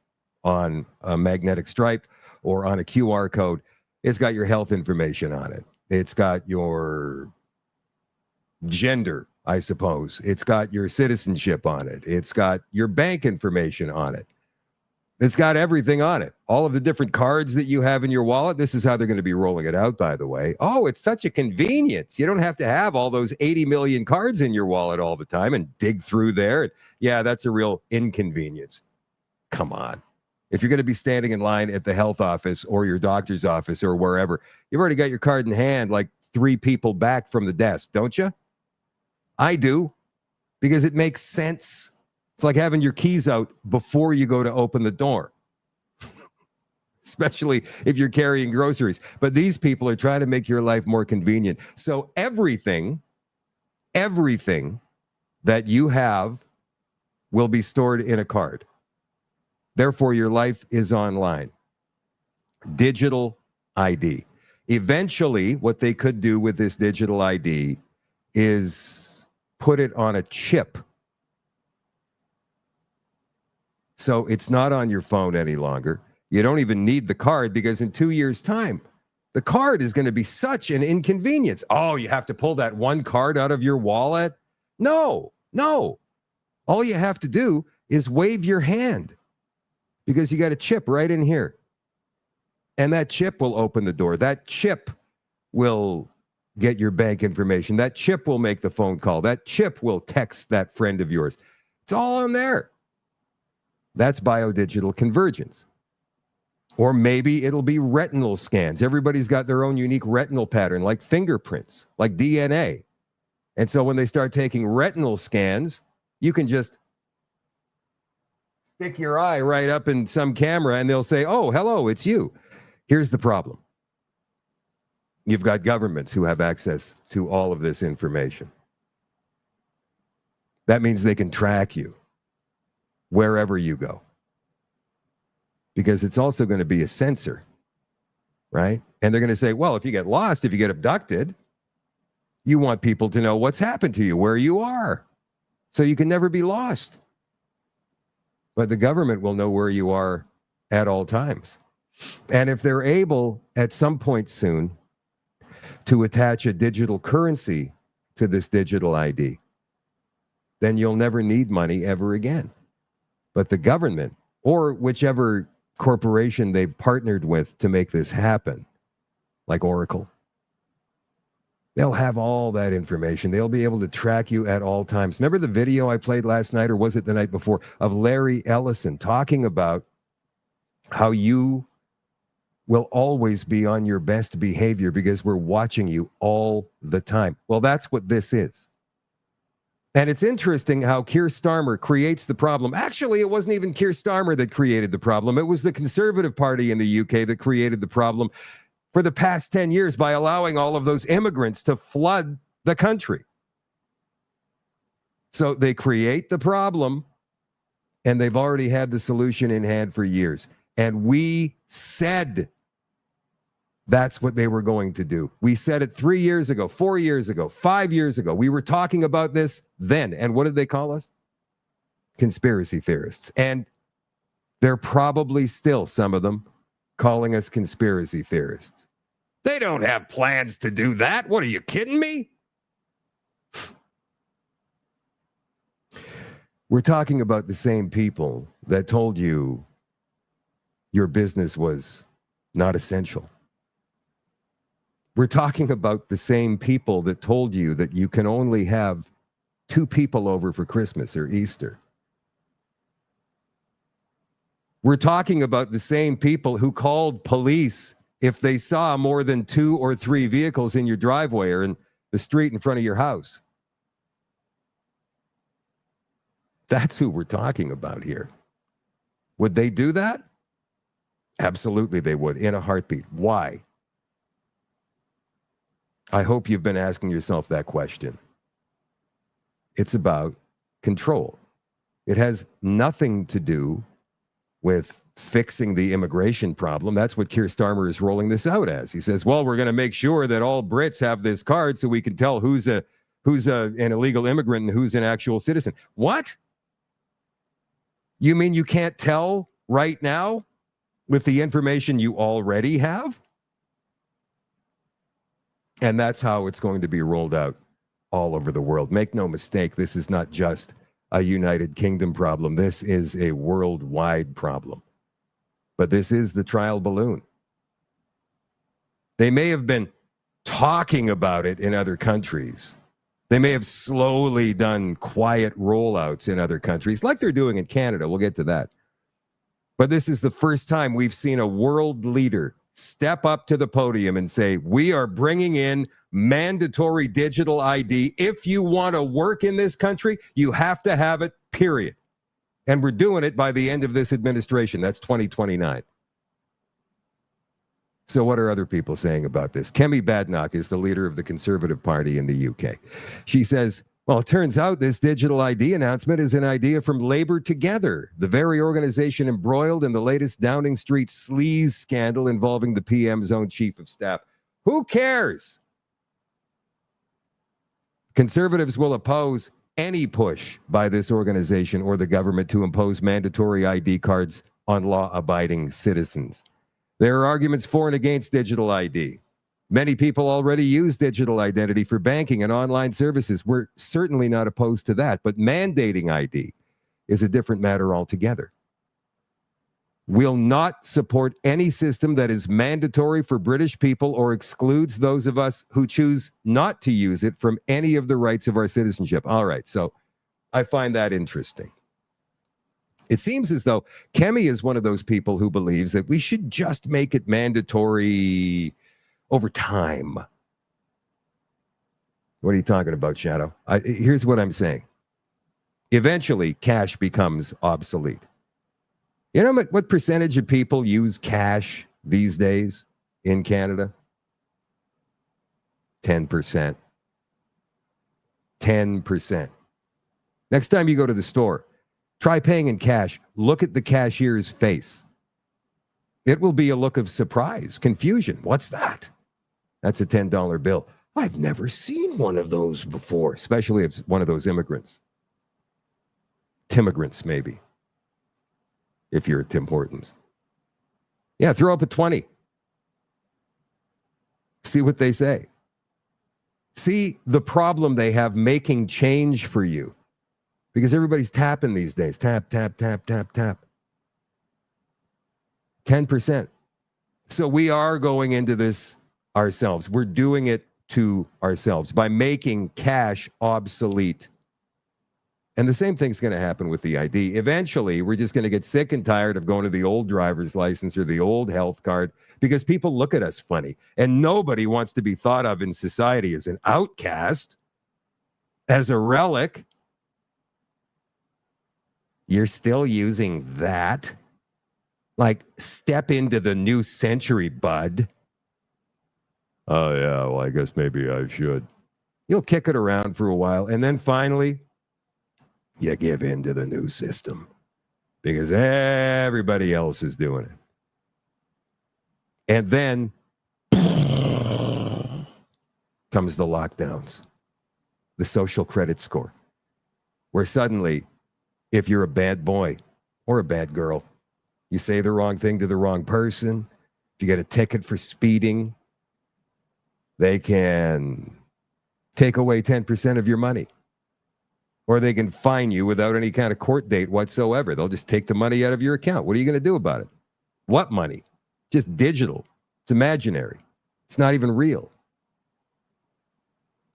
on a magnetic stripe or on a QR code. It's got your health information on it. It's got your gender, I suppose. It's got your citizenship on it. It's got your bank information on it. It's got everything on it. All of the different cards that you have in your wallet. This is how they're going to be rolling it out, by the way. Oh, it's such a convenience. You don't have to have all those 80 million cards in your wallet all the time and dig through there. Yeah, that's a real inconvenience. Come on. If you're going to be standing in line at the health office or your doctor's office or wherever, you've already got your card in hand like 3 people back from the desk, don't you? I do, because it makes sense. It's like having your keys out before you go to open the door, especially if you're carrying groceries. But these people are trying to make your life more convenient. So everything that you have will be stored in a card. Therefore, your life is online. Digital ID. Eventually, what they could do with this digital ID is put it on a chip. So it's not on your phone any longer. You don't even need the card, because in 2 years' time, the card is going to be such an inconvenience. Oh, you have to pull that one card out of your wallet? No. All you have to do is wave your hand, because you got a chip right in here. And that chip will open the door. That chip will get your bank information. That chip will make the phone call. That chip will text that friend of yours. It's all on there. That's biodigital convergence. Or maybe it'll be retinal scans. Everybody's got their own unique retinal pattern, like fingerprints, like DNA. And so when they start taking retinal scans, you can just stick your eye right up in some camera and they'll say, oh, hello, it's you. Here's the problem. You've got governments who have access to all of this information. That means they can track you wherever you go. Because it's also going to be a sensor, right? And they're going to say, well, if you get lost, if you get abducted, you want people to know what's happened to you, where you are, so you can never be lost. But the government will know where you are at all times. And if they're able, at some point soon, to attach a digital currency to this digital ID, then you'll never need money ever again. But the government, or whichever corporation they've partnered with to make this happen, like Oracle, they'll have all that information. They'll be able to track you at all times. Remember the video I played last night, or was it the night before, of Larry Ellison talking about how you will always be on your best behavior because we're watching you all the time? Well, that's what this is. And it's interesting how Keir Starmer creates the problem. Actually, it wasn't even Keir Starmer that created the problem. It was the Conservative Party in the UK that created the problem for the past 10 years by allowing all of those immigrants to flood the country. So they create the problem, and they've already had the solution in hand for years. And we said that's what they were going to do. We said it 3 years ago, 4 years ago, 5 years ago. We were talking about this then. And what did they call us? Conspiracy theorists. And they're probably still, some of them, calling us conspiracy theorists. They don't have plans to do that. What, are you kidding me? We're talking about the same people that told you your business was not essential. We're talking about the same people that told you that you can only have 2 people over for Christmas or Easter. We're talking about the same people who called police if they saw more than 2 or 3 vehicles in your driveway or in the street in front of your house. That's who we're talking about here. Would they do that? Absolutely they would, in a heartbeat. Why? I hope you've been asking yourself that question. It's about control. It has nothing to do with fixing the immigration problem. That's what Keir Starmer is rolling this out as. He says, well, we're going to make sure that all Brits have this card so we can tell who's an illegal immigrant and who's an actual citizen. What? You mean you can't tell right now with the information you already have? And that's how it's going to be rolled out all over the world. Make no mistake, this is not just a United Kingdom problem. This is a worldwide problem. But this is the trial balloon. They may have been talking about it in other countries. They may have slowly done quiet rollouts in other countries, like they're doing in Canada. We'll get to that. But this is the first time we've seen a world leader step up to the podium and say, we are bringing in mandatory digital ID. If you want to work in this country, you have to have it, period. And we're doing it by the end of this administration. That's 2029. So what are other people saying about this? Kemi Badenoch is the leader of the Conservative Party in the UK. She says, well, it turns out this digital ID announcement is an idea from Labour Together, the very organization embroiled in the latest Downing Street sleaze scandal involving the PM's own chief of staff. Who cares? Conservatives will oppose any push by this organization or the government to impose mandatory ID cards on law-abiding citizens. There are arguments for and against digital ID. Many people already use digital identity for banking and online services. We're certainly not opposed to that, but mandating ID is a different matter altogether. will not support any system that is mandatory for British people or excludes those of us who choose not to use it from any of the rights of our citizenship. All right, so I find that interesting. It seems as though Kemi is one of those people who believes that we should just make it mandatory over time. What are you talking about, Shadow? Here's what I'm saying. Eventually, cash becomes obsolete. You know what percentage of people use cash these days in Canada? 10%. 10%. Next time you go to the store, try paying in cash. Look at the cashier's face. It will be a look of surprise, confusion. What's that? That's a $10 bill. I've never seen one of those before, especially if it's one of those immigrants. Timmigrants, maybe. If you're at Tim Hortons. Yeah, throw up a 20. See what they say. See the problem they have making change for you. Because everybody's tapping these days. Tap, tap, tap, tap, tap. 10%. So we are going into this ourselves. We're doing it to ourselves by making cash obsolete. And the same thing's going to happen with the ID. Eventually, we're just going to get sick and tired of going to the old driver's license or the old health card because people look at us funny. And nobody wants to be thought of in society as an outcast, as a relic. You're still using that? Like, step into the new century, bud. Oh, yeah, well, I guess maybe I should. You'll kick it around for a while. And then finally, you give in to the new system because everybody else is doing it. And then comes the lockdowns, the social credit score, where suddenly, if you're a bad boy or a bad girl, you say the wrong thing to the wrong person, if you get a ticket for speeding, they can take away 10% of your money. Or they can fine you without any kind of court date whatsoever. They'll just take the money out of your account. What are you going to do about it? What money? Just digital. It's imaginary. It's not even real.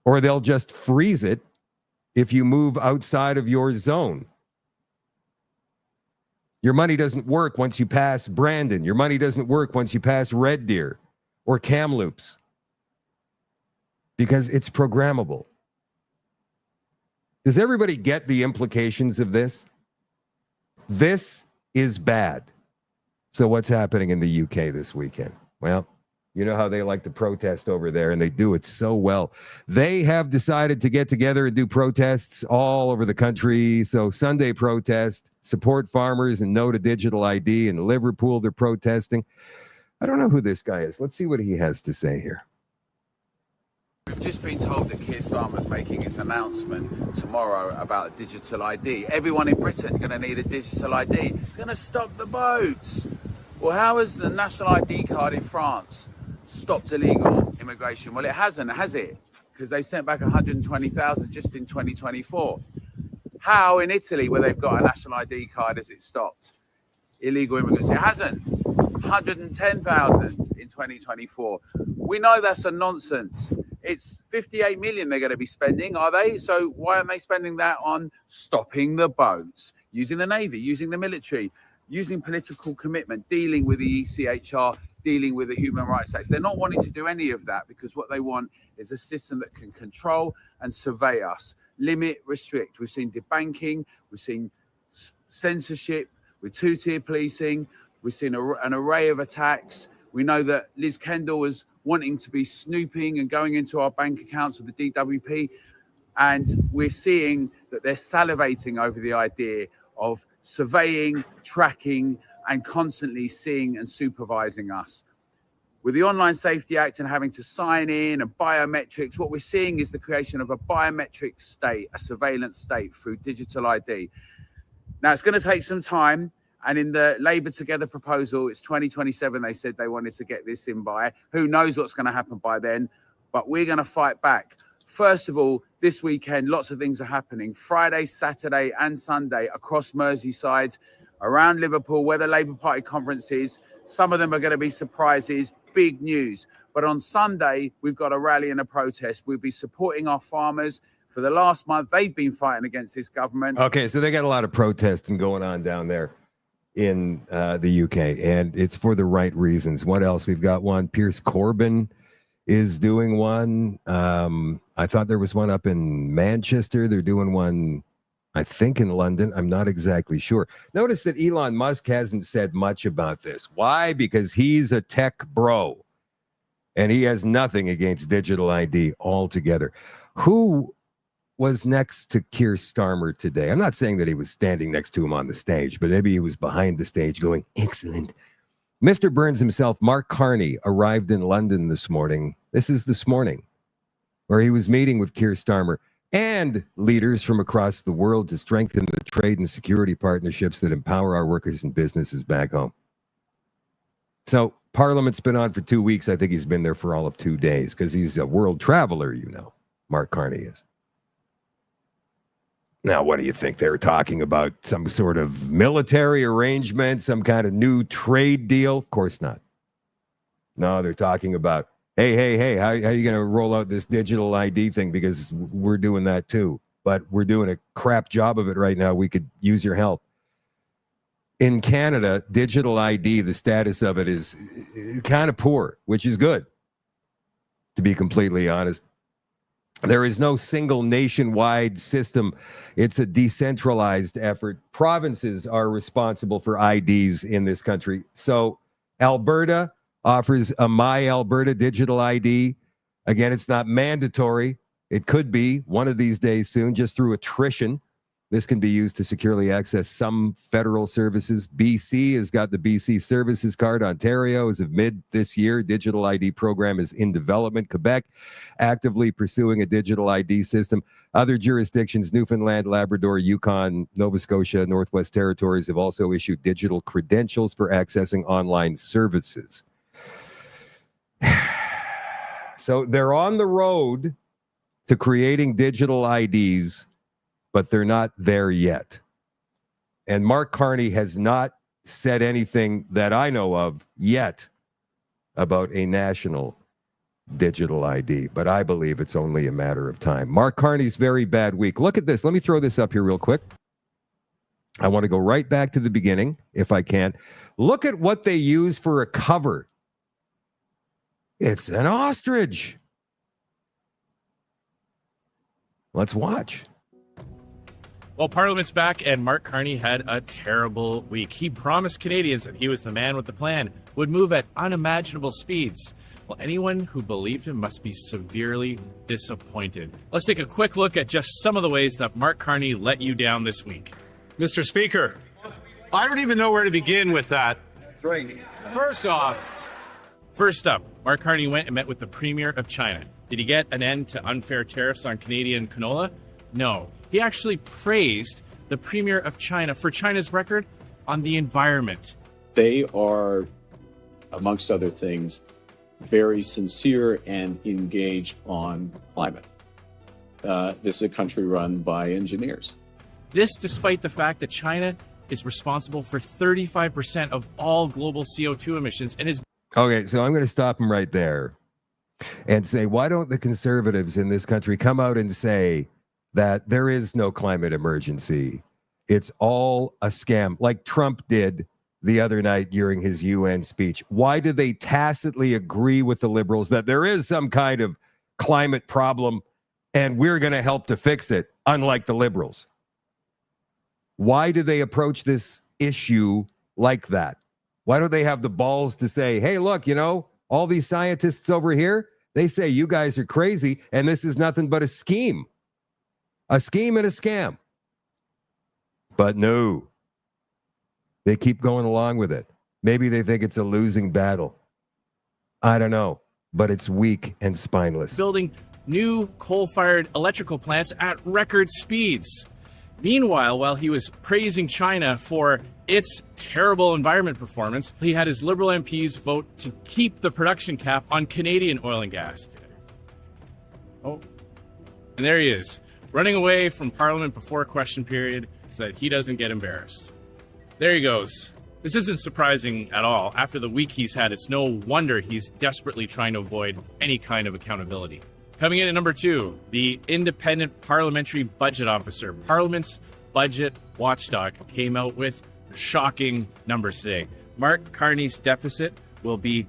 Or they'll just freeze it if you move outside of your zone. Your money doesn't work once you pass Brandon. Your money doesn't work once you pass Red Deer or Kamloops. Because it's programmable. Does everybody get the implications of this? This is bad. So what's happening in the UK this weekend? Well, you know how they like to protest over there, and they do it so well. They have decided to get together and do protests all over the country. So Sunday protest, support farmers and no to digital ID. In Liverpool, they're protesting. I don't know who this guy is. Let's see what he has to say here. We've just been told that Keir Starmer's making his announcement tomorrow about digital ID. Everyone in Britain going to need a digital ID. It's going to stop the boats. Well, how has the national ID card in France stopped illegal immigration? Well, it hasn't, has it? Because they've sent back 120,000 just in 2024. How in Italy, where they've got a national ID card, has it stopped illegal immigrants? It hasn't. 110,000 in 2024. We know that's a nonsense. It's 58 million they're going to be spending, are they? So why aren't they spending that on stopping the boats, using the Navy, using the military, using political commitment, dealing with the ECHR, dealing with the Human Rights Act? They're not wanting to do any of that because what they want is a system that can control and survey us, limit, restrict. We've seen debanking, we've seen censorship, with two-tier policing, we've seen an array of attacks. We know that Liz Kendall was wanting to be snooping and going into our bank accounts with the DWP. And we're seeing that they're salivating over the idea of surveying, tracking, and constantly seeing and supervising us. With the Online Safety Act and having to sign in and biometrics, what we're seeing is the creation of a biometric state, a surveillance state through digital ID. Now, it's going to take some time. And in the Labour Together proposal, it's 2027. They said they wanted to get this in by. Who knows what's going to happen by then? But we're going to fight back. First of all, this weekend, lots of things are happening. Friday, Saturday and Sunday across Merseyside, around Liverpool, where the Labour Party conference is. Some of them are going to be surprises, big news. But on Sunday, we've got a rally and a protest. We'll be supporting our farmers. For the last month, they've been fighting against this government. Okay, so they got a lot of protesting going on down there in the UK, and it's for the right reasons. What else? We've got one. Piers Corbyn is doing one. I thought there was one up in Manchester. They're doing one, I think, in London. I'm not exactly sure. Notice that Elon Musk hasn't said much about this. Why? Because he's a tech bro, and he has nothing against digital ID altogether. Who was next to Keir Starmer today? I'm not saying that he was standing next to him on the stage, but maybe he was behind the stage going, excellent. Mr. Burns himself, Mark Carney, arrived in London this morning. This is this morning, where he was meeting with Keir Starmer and leaders from across the world to strengthen the trade and security partnerships that empower our workers and businesses back home. So Parliament's been on for 2 weeks. I think he's been there for all of 2 days because he's a world traveler, you know. Mark Carney is. Now, what do you think? They're talking about some sort of military arrangement, some kind of new trade deal? Of course not. No, they're talking about, hey, how are you going to roll out this digital ID thing? Because we're doing that too, but we're doing a crap job of it right now. We could use your help. In Canada, digital ID, the status of it is kind of poor, which is good, to be completely honest. There is no single nationwide system. It's a decentralized effort. Provinces are responsible for IDs in this country. So Alberta offers a My Alberta digital ID. Again, it's not mandatory. It could be one of these days soon, just through attrition. This can be used to securely access some federal services. BC has got the BC Services Card. Ontario, as of mid this year, digital ID program is in development. Quebec, actively pursuing a digital ID system. Other jurisdictions, Newfoundland, Labrador, Yukon, Nova Scotia, Northwest Territories, have also issued digital credentials for accessing online services. So they're on the road to creating digital IDs, but they're not there yet. And Mark Carney has not said anything that I know of yet about a national digital ID, but I believe it's only a matter of time. Mark Carney's very bad week. Look at this. Let me throw this up here real quick. I want to go right back to the beginning, if I can. Look at what they use for a cover. It's an ostrich. Let's watch. Well, Parliament's back, and Mark Carney had a terrible week. He promised Canadians that he was the man with the plan, would move at unimaginable speeds. Well, anyone who believed him must be severely disappointed. Let's take a quick look at just some of the ways that Mark Carney let you down this week. Mr. Speaker, I don't even know where to begin with that. That's right. First up, Mark Carney went and met with the Premier of China. Did he get an end to unfair tariffs on Canadian canola? No. He actually praised the Premier of China for China's record on the environment. They are, amongst other things, very sincere and engaged on climate. This is a country run by engineers. This despite the fact that China is responsible for 35% of all global CO2 emissions and is... Okay, so I'm going to stop him right there and say, why don't the conservatives in this country come out and say that there is no climate emergency? It's all a scam, like Trump did the other night during his UN speech. Why do they tacitly agree with the liberals that there is some kind of climate problem and we're going to help to fix it, unlike the liberals? Why do they approach this issue like that? Why don't they have the balls to say, hey, look, you know, all these scientists over here, they say you guys are crazy and this is nothing but a scheme. A scheme and a scam. But no, they keep going along with it. Maybe they think it's a losing battle. I don't know, but it's weak and spineless. Building new coal-fired electrical plants at record speeds. Meanwhile, while he was praising China for its terrible environment performance, he had his Liberal MPs vote to keep the production cap on Canadian oil and gas. Oh, and there he is, running away from Parliament before question period so that he doesn't get embarrassed. There he goes. This isn't surprising at all. After the week he's had, it's no wonder he's desperately trying to avoid any kind of accountability. Coming in at number 2, the Independent Parliamentary Budget Officer, Parliament's budget watchdog, came out with shocking numbers today. Mark Carney's deficit will be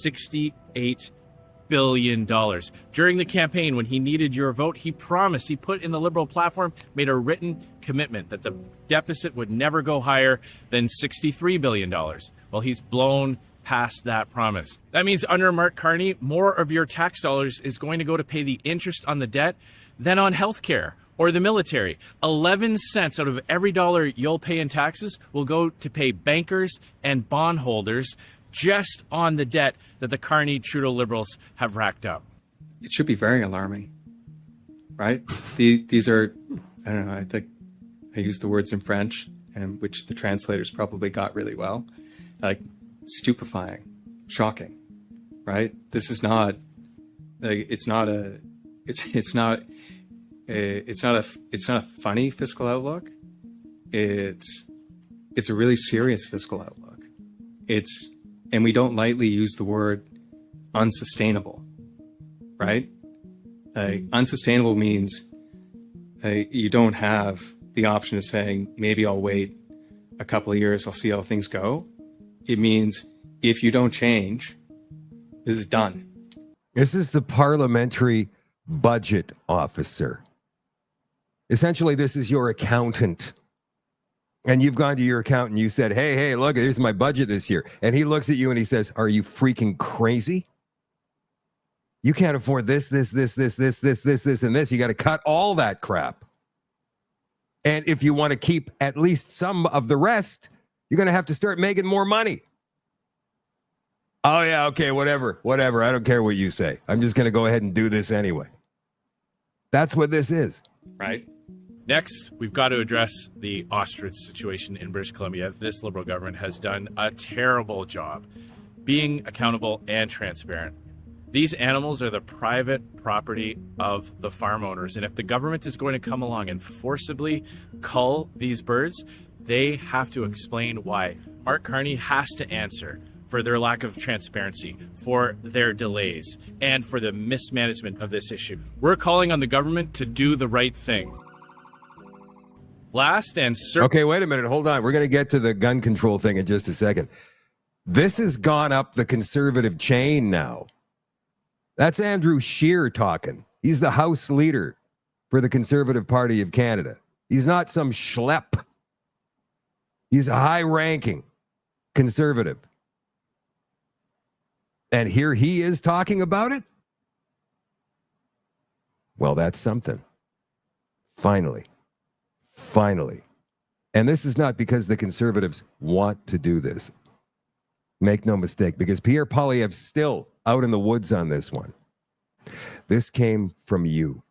$68 billion. During the campaign, when he needed your vote, he promised, he put in the Liberal platform, made a written commitment that the deficit would never go higher than $63 billion. Well, he's blown past that promise. That means under Mark Carney, more of your tax dollars is going to go to pay the interest on the debt than on healthcare or the military. 11 cents out of every dollar you'll pay in taxes will go to pay bankers and bondholders just on the debt that the Carney-Trudeau Liberals have racked up. It should be very alarming, right? These are, I don't know, I think I used the words in French, and which the translators probably got really well, like stupefying, shocking, right? This is not, like, it's not a funny fiscal outlook. It's a really serious fiscal outlook. And we don't lightly use the word unsustainable, right? Unsustainable means you don't have the option of saying, maybe I'll wait a couple of years, I'll see how things go. It means if you don't change, this is done. This is the Parliamentary Budget Officer. Essentially, this is your accountant. And you've gone to your accountant and you said, hey, look, here's my budget this year. And he looks at you and he says, are you freaking crazy? You can't afford this, and this. You got to cut all that crap. And if you want to keep at least some of the rest, you're going to have to start making more money. Oh, yeah, okay, whatever. I don't care what you say. I'm just going to go ahead and do this anyway. That's what this is. Right. Next, we've got to address the ostrich situation in British Columbia. This Liberal government has done a terrible job being accountable and transparent. These animals are the private property of the farm owners. And if the government is going to come along and forcibly cull these birds, they have to explain why. Mark Carney has to answer for their lack of transparency, for their delays, and for the mismanagement of this issue. We're calling on the government to do the right thing. Last and okay, wait a minute. Hold on. We're going to get to the gun control thing in just a second. This has gone up the Conservative chain now. That's Andrew Scheer talking. He's the House leader for the Conservative Party of Canada. He's not some schlep. He's a high-ranking Conservative. And here he is talking about it? Well, that's something. Finally. And this is not because the Conservatives want to do this. Make no mistake, because Pierre Poilievre's still out in the woods on this one. This came from you.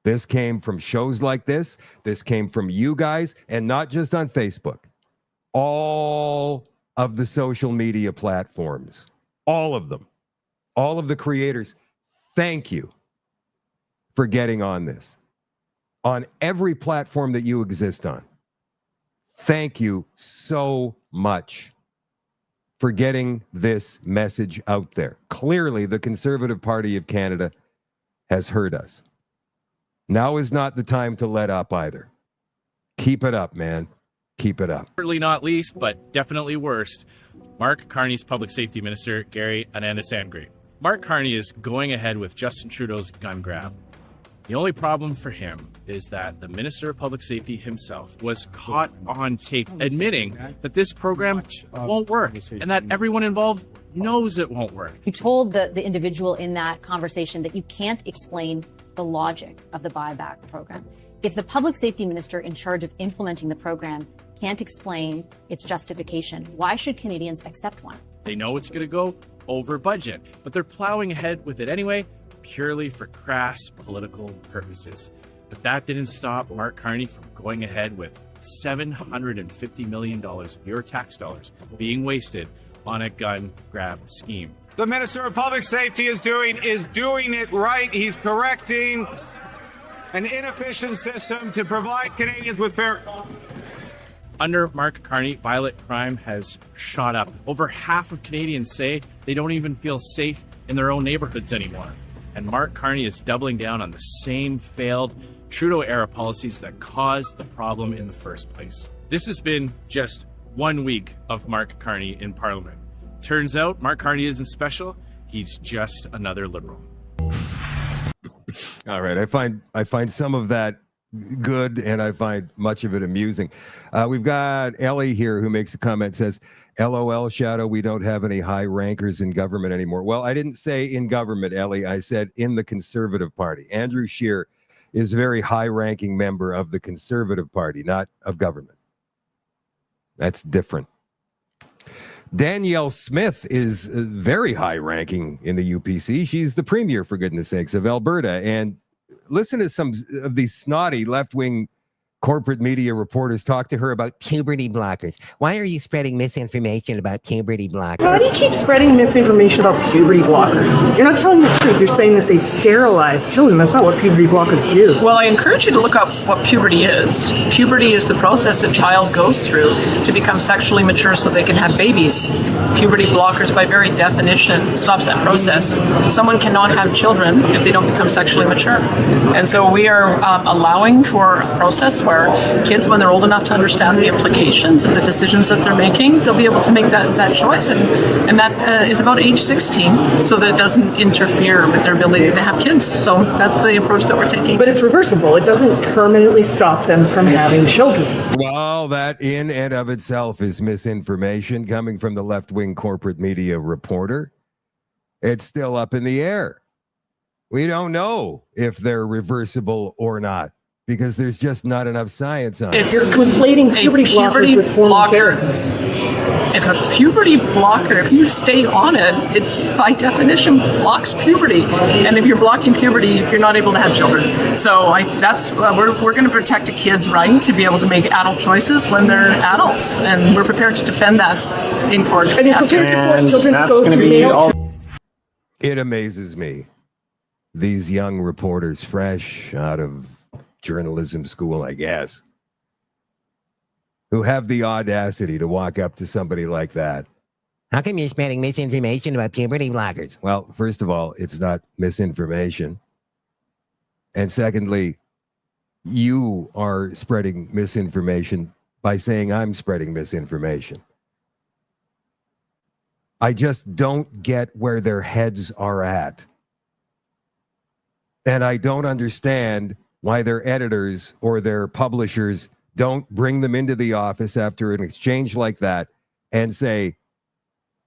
This came from shows like this. This came from you guys, and not just on Facebook. All of the social media platforms. All of them. All of the creators. Thank you for getting on this. On every platform that you exist on. Thank you so much for getting this message out there. Clearly, the Conservative Party of Canada has heard us. Now is not the time to let up either. Keep it up, man. Keep it up. Certainly not least, but definitely worst, Mark Carney's Public Safety Minister, Gary Anandasangri. Mark Carney is going ahead with Justin Trudeau's gun grab. The only problem for him is that the Minister of Public Safety himself was caught on tape admitting that this program won't work and that everyone involved knows it won't work. You told the individual in that conversation that you can't explain the logic of the buyback program. If the Public Safety Minister in charge of implementing the program can't explain its justification, why should Canadians accept one? They know it's going to go over budget, but they're plowing ahead with it anyway, purely for crass political purposes. But that didn't stop Mark Carney from going ahead with $750 million of your tax dollars being wasted on a gun grab scheme. The Minister of Public Safety is doing it right. He's correcting an inefficient system to provide Canadians with fair. Under Mark Carney, violent crime has shot up. Over half of Canadians say they don't even feel safe in their own neighborhoods anymore. And Mark Carney is doubling down on the same failed Trudeau-era policies that caused the problem in the first place. This has been just 1 week of Mark Carney in Parliament. Turns out Mark Carney isn't special. He's just another Liberal. All right. I find some of that good, and I find much of it amusing. We've got Ellie here who makes a comment, says, LOL, Shadow, we don't have any high rankers in government anymore. Well, I didn't say in government, Ellie. I said in the Conservative Party. Andrew Scheer is a very high-ranking member of the Conservative Party, not of government. That's different. Danielle Smith is very high-ranking in the UPC. She's the premier, for goodness sakes, of Alberta. And listen to some of these snotty left-wing corporate media reporters talk to her about puberty blockers. Why are you spreading misinformation about puberty blockers? Why do you keep spreading misinformation about puberty blockers? You're not telling the truth. You're saying that they sterilize children. That's not what puberty blockers do. Well, I encourage you to look up what puberty is. Puberty is the process a child goes through to become sexually mature so they can have babies. Puberty blockers, by very definition, stops that process. Someone cannot have children if they don't become sexually mature. And so we are allowing for a process where kids, when they're old enough to understand the implications of the decisions that they're making, they'll be able to make that choice. And that is about age 16, so that it doesn't interfere with their ability to have kids. So that's the approach that we're taking. But it's reversible. It doesn't permanently stop them from having children. Well, that in and of itself is misinformation coming from the left-wing corporate media reporter. It's still up in the air. We don't know if they're reversible or not, because there's just not enough science on it. You're conflating puberty blockers with hormone therapy. If a puberty blocker, if you stay on it, it by definition blocks puberty. And if you're blocking puberty, you're not able to have children. So we're going to protect a kid's right to be able to make adult choices when they're adults, and we're prepared to defend that in court. And you're prepared to force children to go through male. It amazes me. These young reporters, fresh out of journalism school, I guess, who have the audacity to walk up to somebody like that. How come you're spreading misinformation about puberty blockers? Well, first of all, it's not misinformation. And secondly, you are spreading misinformation by saying I'm spreading misinformation. I just don't get where their heads are at. And I don't understand why their editors or their publishers don't bring them into the office after an exchange like that and say,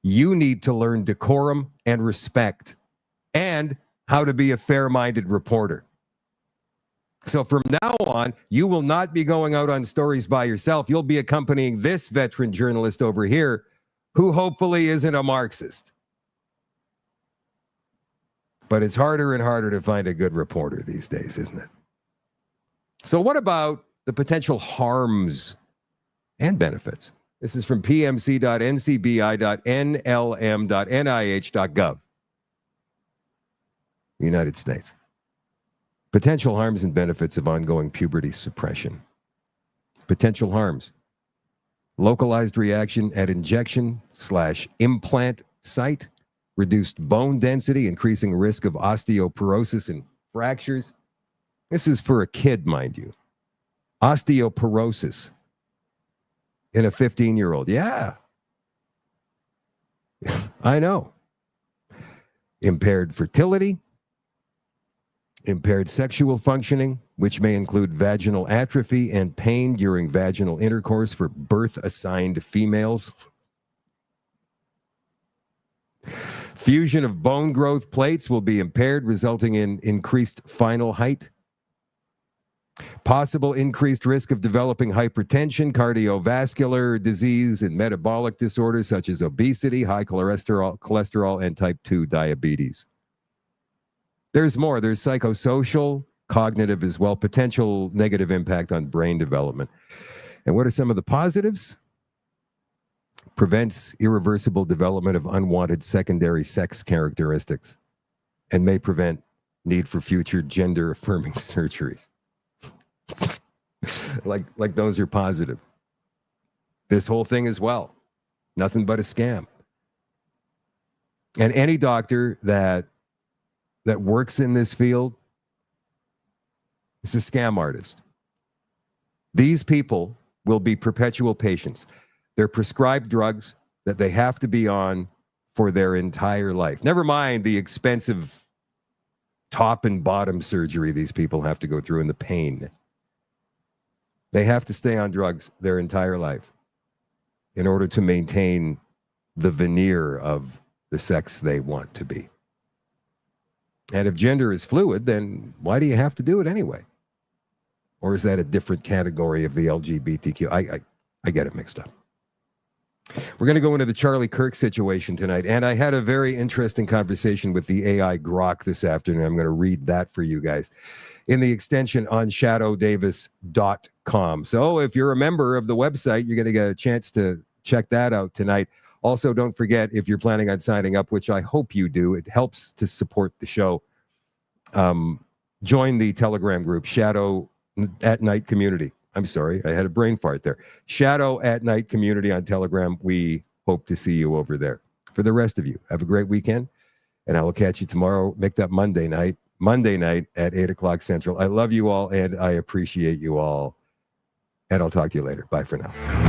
you need to learn decorum and respect and how to be a fair-minded reporter. So from now on, you will not be going out on stories by yourself. You'll be accompanying this veteran journalist over here who hopefully isn't a Marxist. But it's harder and harder to find a good reporter these days, isn't it? So what about the potential harms and benefits? This is from pmc.ncbi.nlm.nih.gov. United States. Potential harms and benefits of ongoing puberty suppression. Potential harms. Localized reaction at injection/implant site. Reduced bone density, increasing risk of osteoporosis and fractures. This is for a kid, mind you. Osteoporosis in a 15-year-old. Yeah. I know. Impaired fertility. Impaired sexual functioning, which may include vaginal atrophy and pain during vaginal intercourse for birth-assigned females. Fusion of bone growth plates will be impaired, resulting in increased final height. Possible increased risk of developing hypertension, cardiovascular disease, and metabolic disorders such as obesity, high cholesterol, and type 2 diabetes. There's more. There's psychosocial, cognitive as well, potential negative impact on brain development. And what are some of the positives? Prevents irreversible development of unwanted secondary sex characteristics and may prevent need for future gender-affirming surgeries. like those are positive. This whole thing as well. Nothing but a scam. And any doctor that works in this field is a scam artist. These people will be perpetual patients. They're prescribed drugs that they have to be on for their entire life. Never mind the expensive top and bottom surgery these people have to go through and the pain. They have to stay on drugs their entire life in order to maintain the veneer of the sex they want to be. And if gender is fluid, then why do you have to do it anyway? Or is that a different category of the LGBTQ? I get it mixed up. We're going to go into the Charlie Kirk situation tonight. And I had a very interesting conversation with the AI Grok this afternoon. I'm going to read that for you guys in the extension on shadowdavis.com. So if you're a member of the website, you're going to get a chance to check that out tonight. Also, don't forget, if you're planning on signing up, which I hope you do, it helps to support the show. Join the Telegram group, Shadow at Night Community. I'm sorry, I had a brain fart there. Shadow at Night Community on Telegram. We hope to see you over there. For the rest of you, have a great weekend, and I will catch you tomorrow. Make that Monday night at 8 o'clock Central. I love you all, and I appreciate you all, and I'll talk to you later. Bye for now.